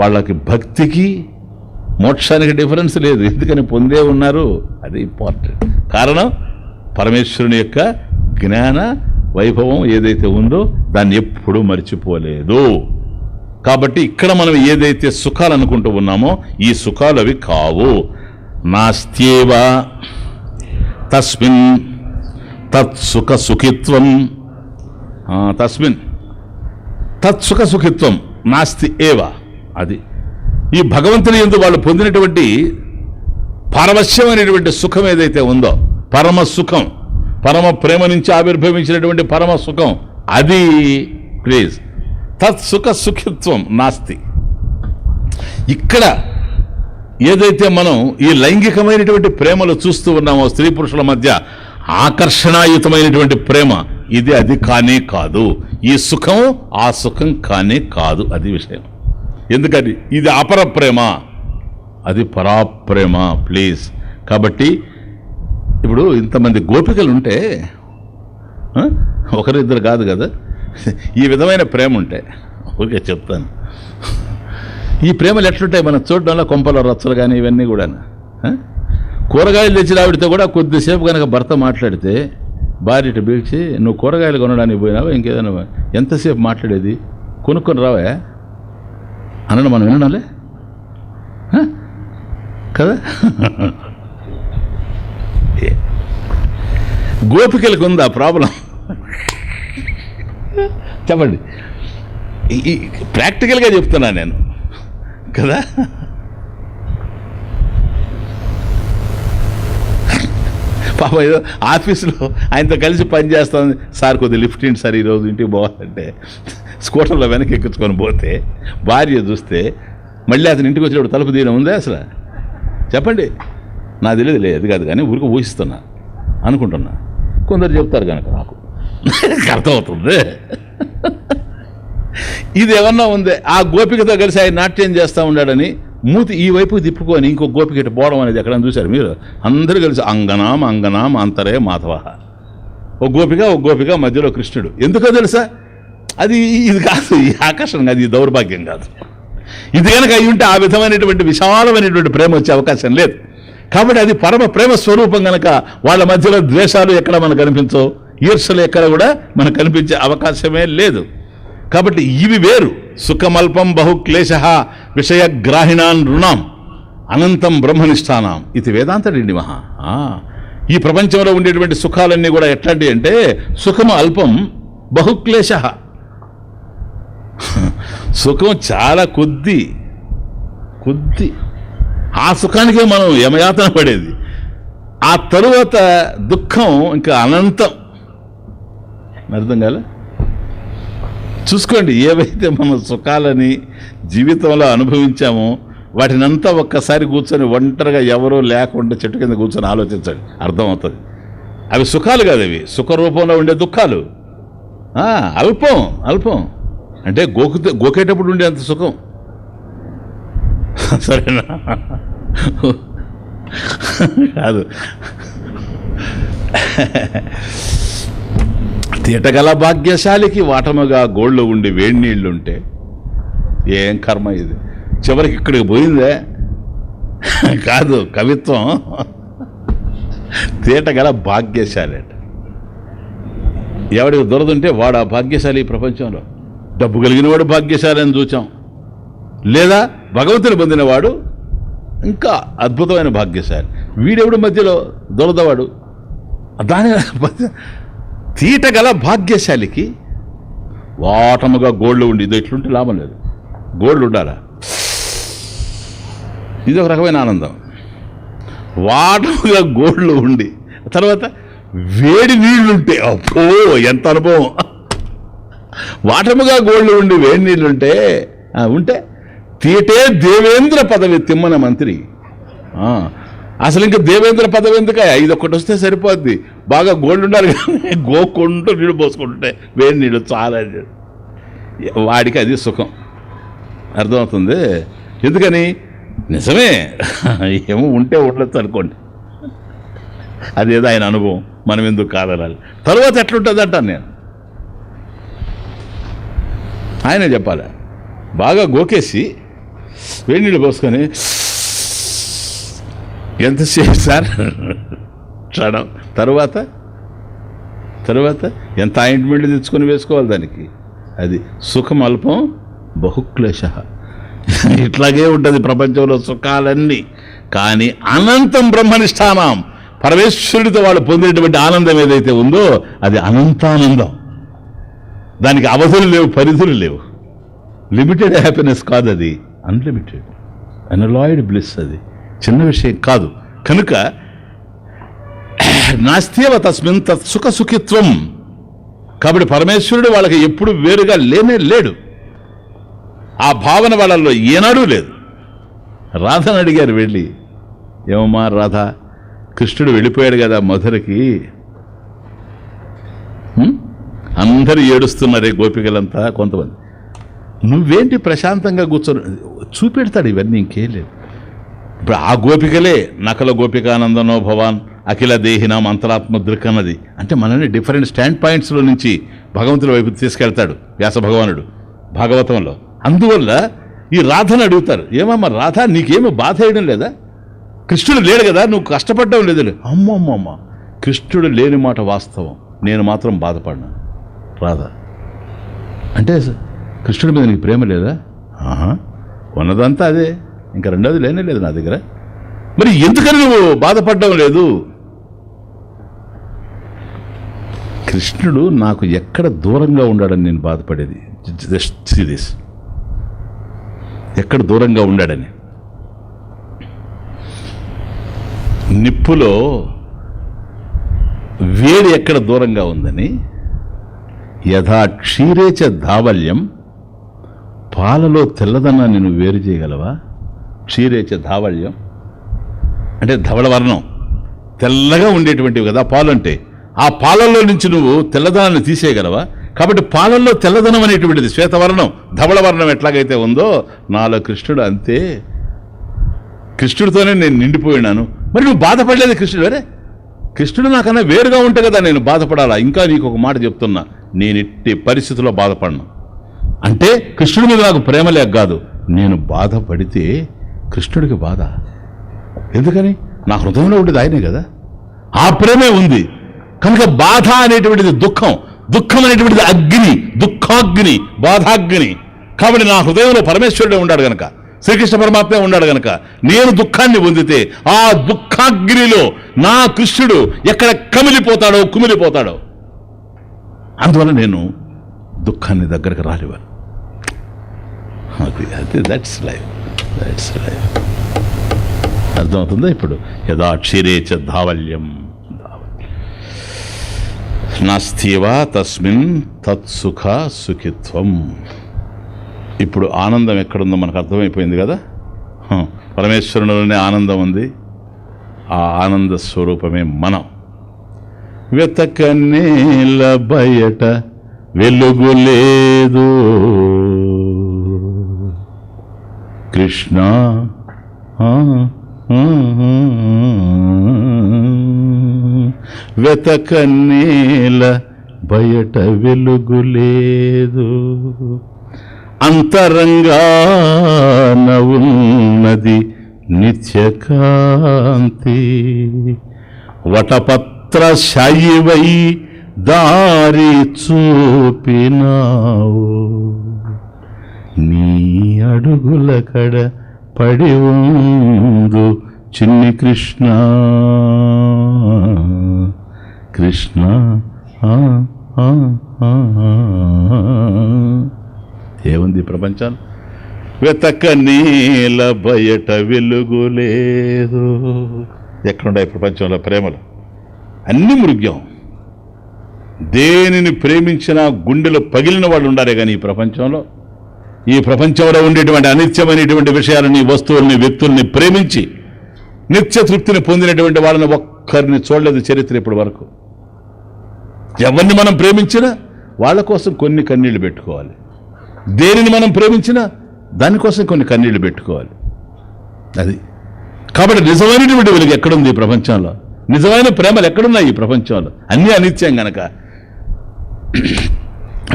వాళ్ళకి భక్తికి మోక్షానికి డిఫరెన్స్ లేదు, ఎందుకని పొందే ఉన్నారు. అది ఇంపార్టెంట్. కారణం పరమేశ్వరుని యొక్క జ్ఞాన వైభవం ఏదైతే ఉందో దాన్ని ఎప్పుడూ మర్చిపోలేదు. కాబట్టి ఇక్కడ మనం ఏదైతే సుఖాలు అనుకుంటూ ఉన్నామో ఈ సుఖాలు అవి కావు. నాస్త్యేవ తస్మిన్ తత్సుఖ సుఖిత్వం, తస్మిన్ తత్సుఖ సుఖిత్వం నాస్తి ఏవ. అది ఈ భగవంతుని యందు వాళ్ళు పొందినటువంటి పారవశ్యమైనటువంటి సుఖం ఏదైతే ఉందో, పరమ సుఖం, పరమ ప్రేమ నుంచి ఆవిర్భవించినటువంటి పరమ సుఖం, అది ప్లీజ్ తత్సుఖ సుఖిత్వం నాస్తి. ఇక్కడ ఏదైతే మనం ఈ లైంగికమైనటువంటి ప్రేమలు చూస్తూ ఉన్నామో, స్త్రీ పురుషుల మధ్య ఆకర్షణాయుతమైనటువంటి ప్రేమ, ఇది అది కానే కాదు. ఈ సుఖం ఆ సుఖం కానే కాదు. అది విషయం. ఎందుకని ఇది అపర ప్రేమ, అది పరాప్రేమ. ప్లీజ్. కాబట్టి ఇప్పుడు ఇంతమంది గోపికలు ఉంటే, ఒకరిద్దరు కాదు కదా, ఈ విధమైన ప్రేమ ఉంటే, ఓకే చెప్తాను, ఈ ప్రేమలు ఎట్లుంటాయి మనం చూడడంలో, కొంపల రచ్చలు కానీ ఇవన్నీ కూడా. కూరగాయలు తెచ్చిన ఆవిడతో కూడా కొద్దిసేపు కనుక భర్త మాట్లాడితే, భార్యట పిలిచి, నువ్వు కూరగాయలు కొనడానికి పోయినావా ఇంకేదైనా, ఎంతసేపు మాట్లాడేది, కొనుక్కొని రావా అనడం మనం వినాలే కదా. గోపికలకు ఉందా ప్రాబ్లం? చెప్పండి. ప్రాక్టికల్గా చెప్తున్నా నేను కదా. పాప ఏదో ఆఫీసులో ఆయనతో కలిసి పనిచేస్తుంది, సార్ కొద్దిగా లిఫ్ట్ ఇంటి సార్ ఈరోజు ఇంటికి పోవాలంటే స్కూటర్లో వెనక్కి ఎక్కించుకొని పోతే భార్య చూస్తే మళ్ళీ అతను ఇంటికి వచ్చినప్పుడు తలుపు తీయడం ఉందే అసలు? చెప్పండి. నాకు తెలియదు, లేదు కాదు, కానీ ఊరికి ఊహిస్తున్నా అనుకుంటున్నా. కొందరు చెప్తారు కనుక నాకు అర్థమవుతుంది. ఇది ఏమన్నా ఉందే, ఆ గోపికతో కలిసి ఆయన నాట్యం చేస్తూ ఉన్నాడని మూతి ఈ వైపు తిప్పుకొని ఇంకో గోపిక పోవడం అనేది ఎక్కడైనా చూశారు మీరు? అందరూ కలిసి అంగనాం అంగనాం అంతరే మాధవ, ఒక గోపిక మధ్యలో కృష్ణుడు. ఎందుకో తెలుసా? అది ఇది కాదు, ఈ ఆకర్షణ కాదు, ఈ దౌర్భాగ్యం కాదు. ఇది కనుక అయి ఉంటే ఆ విధమైనటువంటి విశాలమైనటువంటి ప్రేమ వచ్చే అవకాశం లేదు. కాబట్టి అది పరమ ప్రేమ స్వరూపం కనుక వాళ్ళ మధ్యలో ద్వేషాలు ఎక్కడ మనకు కనిపించవు, ఈర్షలు ఎక్కడ కూడా మనకు కనిపించే అవకాశమే లేదు. కాబట్టి ఇవి వేరు. సుఖమల్పం బహుక్లేశ విషయగ్రాహిణాన్ రుణాం అనంతం బ్రహ్మనిష్టానాం ఇది వేదాంతడండి మహా. ఈ ప్రపంచంలో ఉండేటువంటి సుఖాలన్నీ కూడా ఎట్లాంటివి అంటే, సుఖము అల్పం బహుక్లేశ, సుఖం చాలా కొద్ది, ఆ సుఖానికే మనం యమయాతన పడేది. ఆ తరువాత దుఃఖం ఇంకా అనంతం. అర్థం కాలే? చూసుకోండి, ఏవైతే మనం సుఖాలని జీవితంలో అనుభవించామో వాటినంతా ఒక్కసారి కూర్చొని ఒంటరిగా ఎవరూ లేకుండా చెట్టు కింద కూర్చొని ఆలోచించండి, అర్థమవుతుంది. అవి సుఖాలు కాదు, అవి సుఖ రూపంలో ఉండే దుఃఖాలు. అల్పం అంటే గోకేటప్పుడు ఉండే అంత సుఖం. సరేనా? కాదు. తీటగల భాగ్యశాలికి వాటముగా గోళ్ళు ఉండి వేడి నీళ్లుంటే ఏం కర్మ ఇది. చివరికి ఇక్కడికి పోయిందే కాదు కవిత్వం. తీటగల భాగ్యశాలి అంట. ఎవడికి దొరదుంటే వాడు ఆ భాగ్యశాలి. ఈ ప్రపంచంలో డబ్బు కలిగిన వాడు భాగ్యశాలి అని చూచాం, లేదా భగవంతుని పొందినవాడు ఇంకా అద్భుతమైన భాగ్యశాలి. వీడెవడు మధ్యలో దొరదవాడు. దాని తీటగల భాగ్యశాలికి వాటముగా గోళ్ళు ఉండి, ఇది ఎట్లుంటే లాభం లేదు. గోళ్ళు ఉండాలా, ఇది ఒక రకమైన ఆనందం. వాటముగా గోళ్ళు ఉండి తర్వాత వేడి నీళ్లుంటే, అప్పో ఎంత అనుభవం. వాటముగా గోళ్ళు ఉండి వేడి నీళ్లుంటే ఉంటే తీటే దేవేంద్ర పదవి తిమ్మన మంత్రి. అసలు ఇంకా దేవేంద్ర పదవి ఎందుక? ఇదొక్కటి వస్తే సరిపోద్ది. బాగా గోల్డ్ ఉండాలి కానీ గోకుంటూ నీళ్ళు పోసుకుంటుంటే వేడి నీళ్ళు చాలా, వాడికి అది సుఖం. అర్థమవుతుంది? ఎందుకని? నిజమే, ఏమో ఉంటే ఉండొచ్చు అనుకోండి, అదేదో ఆయన అనుభవం, మనం ఎందుకు కాదనాలి. తర్వాత ఎట్లుంటుంది అంటాను నేను, ఆయనే చెప్పాలి. బాగా గోకేసి వేడి నీళ్ళు పోసుకొని ఎంతసేపు సార్ క్షణం, తర్వాత ఎంత ఆయింట్మెంట్ తెచ్చుకొని వేసుకోవాలి దానికి. అది సుఖం అల్పం బహుక్లేశ. ఇట్లాగే ఉంటుంది ప్రపంచంలో సుఖాలన్నీ. కానీ అనంతం బ్రహ్మనిష్టానం, పరమేశ్వరుడితో వాళ్ళు పొందినటువంటి ఆనందం ఏదైతే ఉందో అది అనంతానందం. దానికి అవధులు లేవు, పరిధులు లేవు. లిమిటెడ్ హ్యాపీనెస్ కాదు, అది అన్లిమిటెడ్ అనలాయిడ్ బ్లిస్. అది చిన్న విషయం కాదు. కనుక నాస్త్యవ తస్మిన్ తత్ సుఖ సుఖిత్వం. కాబట్టి పరమేశ్వరుడు వాళ్ళకి ఎప్పుడు వేరుగా లేనే లేడు. ఆ భావన వాళ్ళల్లో ఏనాడూ లేదు. రాధను అడిగారు వెళ్ళి, ఏమమ్మా రాధ, కృష్ణుడు వెళ్ళిపోయాడు కదా మధురకి, అందరూ ఏడుస్తున్నారే గోపికలంతా. కొంతమంది నువ్వేంటి ప్రశాంతంగా కూర్చొని చూపెడతాడు ఇవన్నీ, ఇంకేం లేదు. ఇప్పుడు ఆ గోపికలే నకల గోపికానందనో భవాన్ అఖిల దేహినాం అంతరాత్మ దృక్ అన్నది. అంటే మనల్ని డిఫరెంట్ స్టాండ్ పాయింట్స్లో నుంచి భగవంతుడి వైపు తీసుకెళ్తాడు వ్యాస భగవానుడు భాగవతంలో. అందువల్ల ఈ రాధను అడుగుతారు, ఏమమ్మా రాధ, నీకేమో బాధ వేయడం లేదా? కృష్ణుడు లేడు కదా, నువ్వు కష్టపడడం లేదు. అమ్మమ్మమ్మ, కృష్ణుడు లేని మాట వాస్తవం, నేను మాత్రం బాధపడినా. రాధ అంటే కృష్ణుడి మీద నీకు ప్రేమ లేదా? ఉన్నదంతా అదే, ఇంకా రెండోది లేనే లేదు నా దగ్గర. మరి ఎందుకని నువ్వు బాధపడడం లేదు? కృష్ణుడు నాకు ఎక్కడ దూరంగా ఉండాడని నేను బాధపడేది. జస్ట్ సీ దిస్, ఎక్కడ దూరంగా ఉండాడని. నిప్పులో వేడి ఎక్కడ దూరంగా ఉందని. యథా క్షీరేచ ధావల్యం, పాలలో తెల్లదనాన్ని నువ్వు వేరు చేయగలవా? క్షీరేచ ధావల్యం అంటే ధవళవర్ణం, తెల్లగా ఉండేటువంటివి కదా పాలు అంటే. ఆ పాలల్లో నుంచి నువ్వు తెల్లదనాన్ని తీసేయగలవా? కాబట్టి పాలల్లో తెల్లదనం అనేటువంటిది శ్వేతవర్ణం, ధవళవర్ణం ఎట్లాగైతే ఉందో నాలో కృష్ణుడు అంతే. కృష్ణుడితోనే నేను నిండిపోయినాను. మరి నువ్వు బాధపడలేదు కృష్ణుడు? అరే కృష్ణుడు నాకన్నా వేరుగా ఉంటే కదా నేను బాధపడాలా? ఇంకా నీకు ఒక మాట చెప్తున్నా, నేను ఎట్టి పరిస్థితుల్లో బాధపడను. అంటే కృష్ణుడి మీద నాకు ప్రేమ లేక కాదు, నేను బాధపడితే కృష్ణుడికి బాధ. ఎందుకని? నా హృదయంలో ఉండేది ఆయనే కదా, ఆ ప్రేమే ఉంది. కనుక బాధ అనేటువంటిది దుఃఖం, దుఃఖం అనేటువంటిది అగ్ని, దుఃఖాగ్ని, బాధాగ్ని. కాబట్టి నా హృదయంలో పరమేశ్వరుడే ఉన్నాడు గనక, శ్రీకృష్ణ పరమాత్మే ఉన్నాడు గనక నేను దుఃఖాన్ని పొందితే ఆ దుఃఖాగ్నిలో నా కృష్ణుడు ఎక్కడ కమిలిపోతాడో కుమిలిపోతాడో. అందువల్ల నేను దుఃఖాన్ని దగ్గరకు రానివ్వను. అది దట్స్ లైఫ్, దట్స్ లైఫ్. అర్థమవుతుందా ఇప్పుడు? యదా క్షీరేచ ధావల్యం నాస్తివా తస్మిన్ తత్సుఖ సుఖిత్వం. ఇప్పుడు ఆనందం ఎక్కడుందో మనకు అర్థమైపోయింది కదా. పరమేశ్వరునిలోనే ఆనందం ఉంది. ఆ ఆనంద స్వరూపమే మనం. వెతకనేల బయట వెలుగు లేదు కృష్ణ, వెతకనేల బయట వెలుగు లేదు, అంతరంగాన ఉన్నది నిత్యకాంతి, వటపత్ర శాయివై దారి చూపినావు, నీ అడుగుల కడ పడి ఉందు చిన్ని కృష్ణ కృష్ణ. ఏముంది ప్రపంచం? వెతక నీల బయట వెలుగు లేదు. ఎక్కడున్నాయి ప్రపంచంలో ప్రేమలు? అన్ని మృగ్యం. దేనిని ప్రేమించినా గుండెలో పగిలిన వాళ్ళు ఉండారే కానీ ఈ ప్రపంచంలో ఉండేటువంటి అనిత్యమైనటువంటి విషయాలని, వస్తువుల్ని, వ్యక్తుల్ని ప్రేమించి నిత్య తృప్తిని పొందినటువంటి వాళ్ళని ఒక్కరిని చూడలేదు చరిత్ర ఇప్పటి వరకు. ఎవరిని మనం ప్రేమించినా వాళ్ళ కోసం కొన్ని కన్నీళ్లు పెట్టుకోవాలి. దేనిని మనం ప్రేమించినా దానికోసం కొన్ని కన్నీళ్లు పెట్టుకోవాలి. అది కాబట్టి నిజమైనటువంటి వెలుగు ఎక్కడుంది ఈ ప్రపంచంలో? నిజమైన ప్రేమలు ఎక్కడున్నాయి ఈ ప్రపంచంలో? అన్నీ అనిత్యం గనక.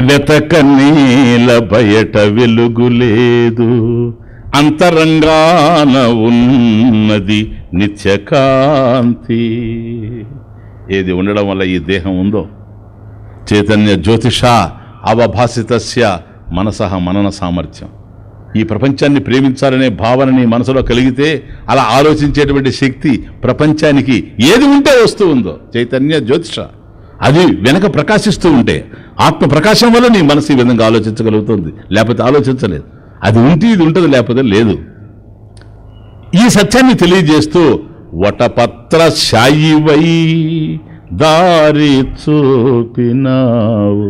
వెతక నీల బయట వెలుగు లేదు, అంతరంగాన ఉన్నది నిత్యకాంతి. ఏది ఉండడం వల్ల ఈ దేహం ఉందో, చైతన్య జ్యోతిష అవభాసితస్య మనసః మనన సామర్థ్యం. ఈ ప్రపంచాన్ని ప్రేమించాలనే భావనని మనసులో కలిగితే అలా ఆలోచించేటువంటి శక్తి ప్రపంచానికి ఏది ఉంటే వస్తూ ఉందో, చైతన్య జ్యోతిష, అది వెనక ప్రకాశిస్తూ ఉంటే ఆత్మ ప్రకాశం వల్ల నీ మనసు ఈ విధంగా ఆలోచించగలుగుతుంది, లేకపోతే ఆలోచించలేదు. అది ఉంటే ఇది ఉంటుంది, లేకపోతే లేదు. ఈ సత్యాన్ని తెలియజేస్తూ వటపత్ర శాయివై దారి చూపినావు.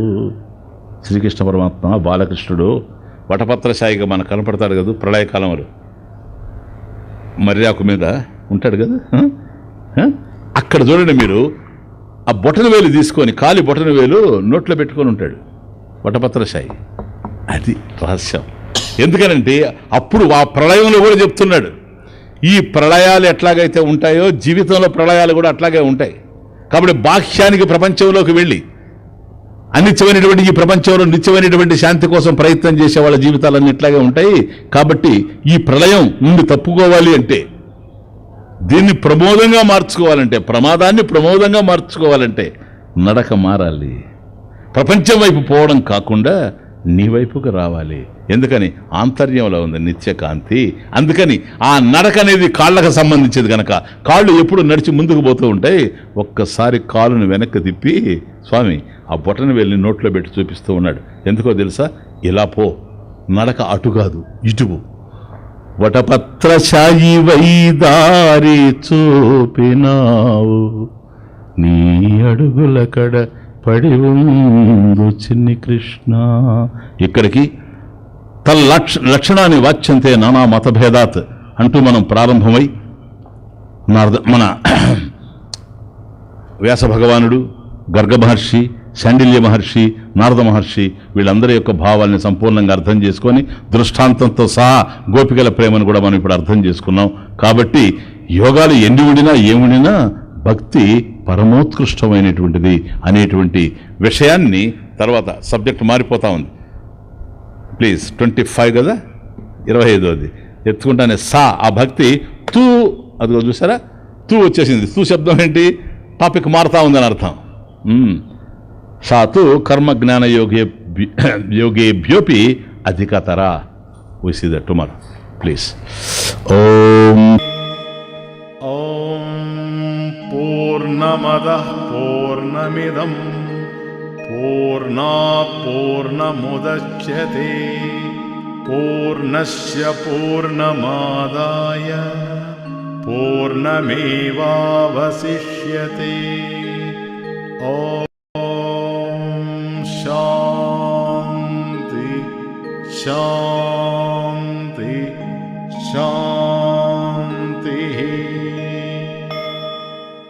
శ్రీకృష్ణ పరమాత్మ బాలకృష్ణుడు వటపత్ర శాయిగా మనకు కనపడతాడు కదా ప్రళయకాలంలో, మర్యాకు మీద ఉంటాడు కదా. అక్కడ చూడండి మీరు, ఆ బొటన వేలు తీసుకొని, కాలి బొటన వేలు నోట్లో పెట్టుకొని ఉంటాడు వటపత్ర శాయి. అది రహస్యం. ఎందుకనంటే అప్పుడు ఆ ప్రళయంలో కూడా చెప్తున్నాడు, ఈ ప్రళయాలు ఎట్లాగైతే ఉంటాయో జీవితంలో ప్రళయాలు కూడా అట్లాగే ఉంటాయి. కాబట్టి బాహ్యానికి ప్రపంచంలోకి వెళ్ళి అనిత్యమైనటువంటి ఈ ప్రపంచంలో నిత్యమైనటువంటి శాంతి కోసం ప్రయత్నం చేసే వాళ్ళ జీవితాలన్నీ ఇట్లాగే ఉంటాయి. కాబట్టి ఈ ప్రళయం నుండి తప్పుకోవాలి అంటే, దీన్ని ప్రమోదంగా మార్చుకోవాలంటే, ప్రమాదాన్ని ప్రమోదంగా మార్చుకోవాలంటే నడక మారాలి. ప్రపంచం వైపు పోవడం కాకుండా నీ వైపుకు రావాలి. ఎందుకని? ఆంతర్యంలో ఉంది నిత్యకాంతి. అందుకని ఆ నడక అనేది కాళ్ళకు సంబంధించేది కనుక కాళ్ళు ఎప్పుడు నడిచి ముందుకు పోతూ ఉంటాయి. ఒక్కసారి కాలును వెనక్కి తిప్పి స్వామి ఆ బొటన వేలిని నోట్లో పెట్టి చూపిస్తూ ఉన్నాడు. ఎందుకో తెలుసా? ఇలా పో, నడక అటు కాదు ఇటు. వటపత్ర శాయి వైదారి చూపినావు, నీ అడుగుల కడ పడి ఉందు చిన్ని కృష్ణ. ఇక్కడికి లక్షణాన్ని వాచ్యంతే నానా మతభేదాత్ అంటూ మనం ప్రారంభమై మన వ్యాస భగవానుడు, గర్గ మహర్షి, శాండిల్య మహర్షి, నారద మహర్షి వీళ్ళందరి యొక్క భావాల్ని సంపూర్ణంగా అర్థం చేసుకొని దృష్టాంతంతో సహా గోపికల ప్రేమను కూడా మనం ఇప్పుడు అర్థం చేసుకున్నాం. కాబట్టి యోగాలు ఎన్ని ఉండినా ఏముండినా భక్తి పరమోత్కృష్టమైనటువంటిది అనేటువంటి విషయాన్ని తర్వాత సబ్జెక్ట్ మారిపోతా ఉంది. ప్లీజ్ 25 కదా, 25ది ఎత్తుకుంటానే సా ఆ భక్తి తూ, అదిగో చూసారా తూ వచ్చేసింది. తూ శబ్దం ఏంటి? టాపిక్ మారుతా ఉందని అర్థం. సాతు కర్మ జ్ఞాన యోగేభ్యోపి అధికతర. We see that tomorrow please. ఓం పూర్ణమదః పూర్ణమిదం పూర్ణాత్ పూర్ణముదచ్యతే పూర్ణస్య పూర్ణమాదాయ పూర్ణమేవావశిష్యతే. ఓం శాంతి శాంతి.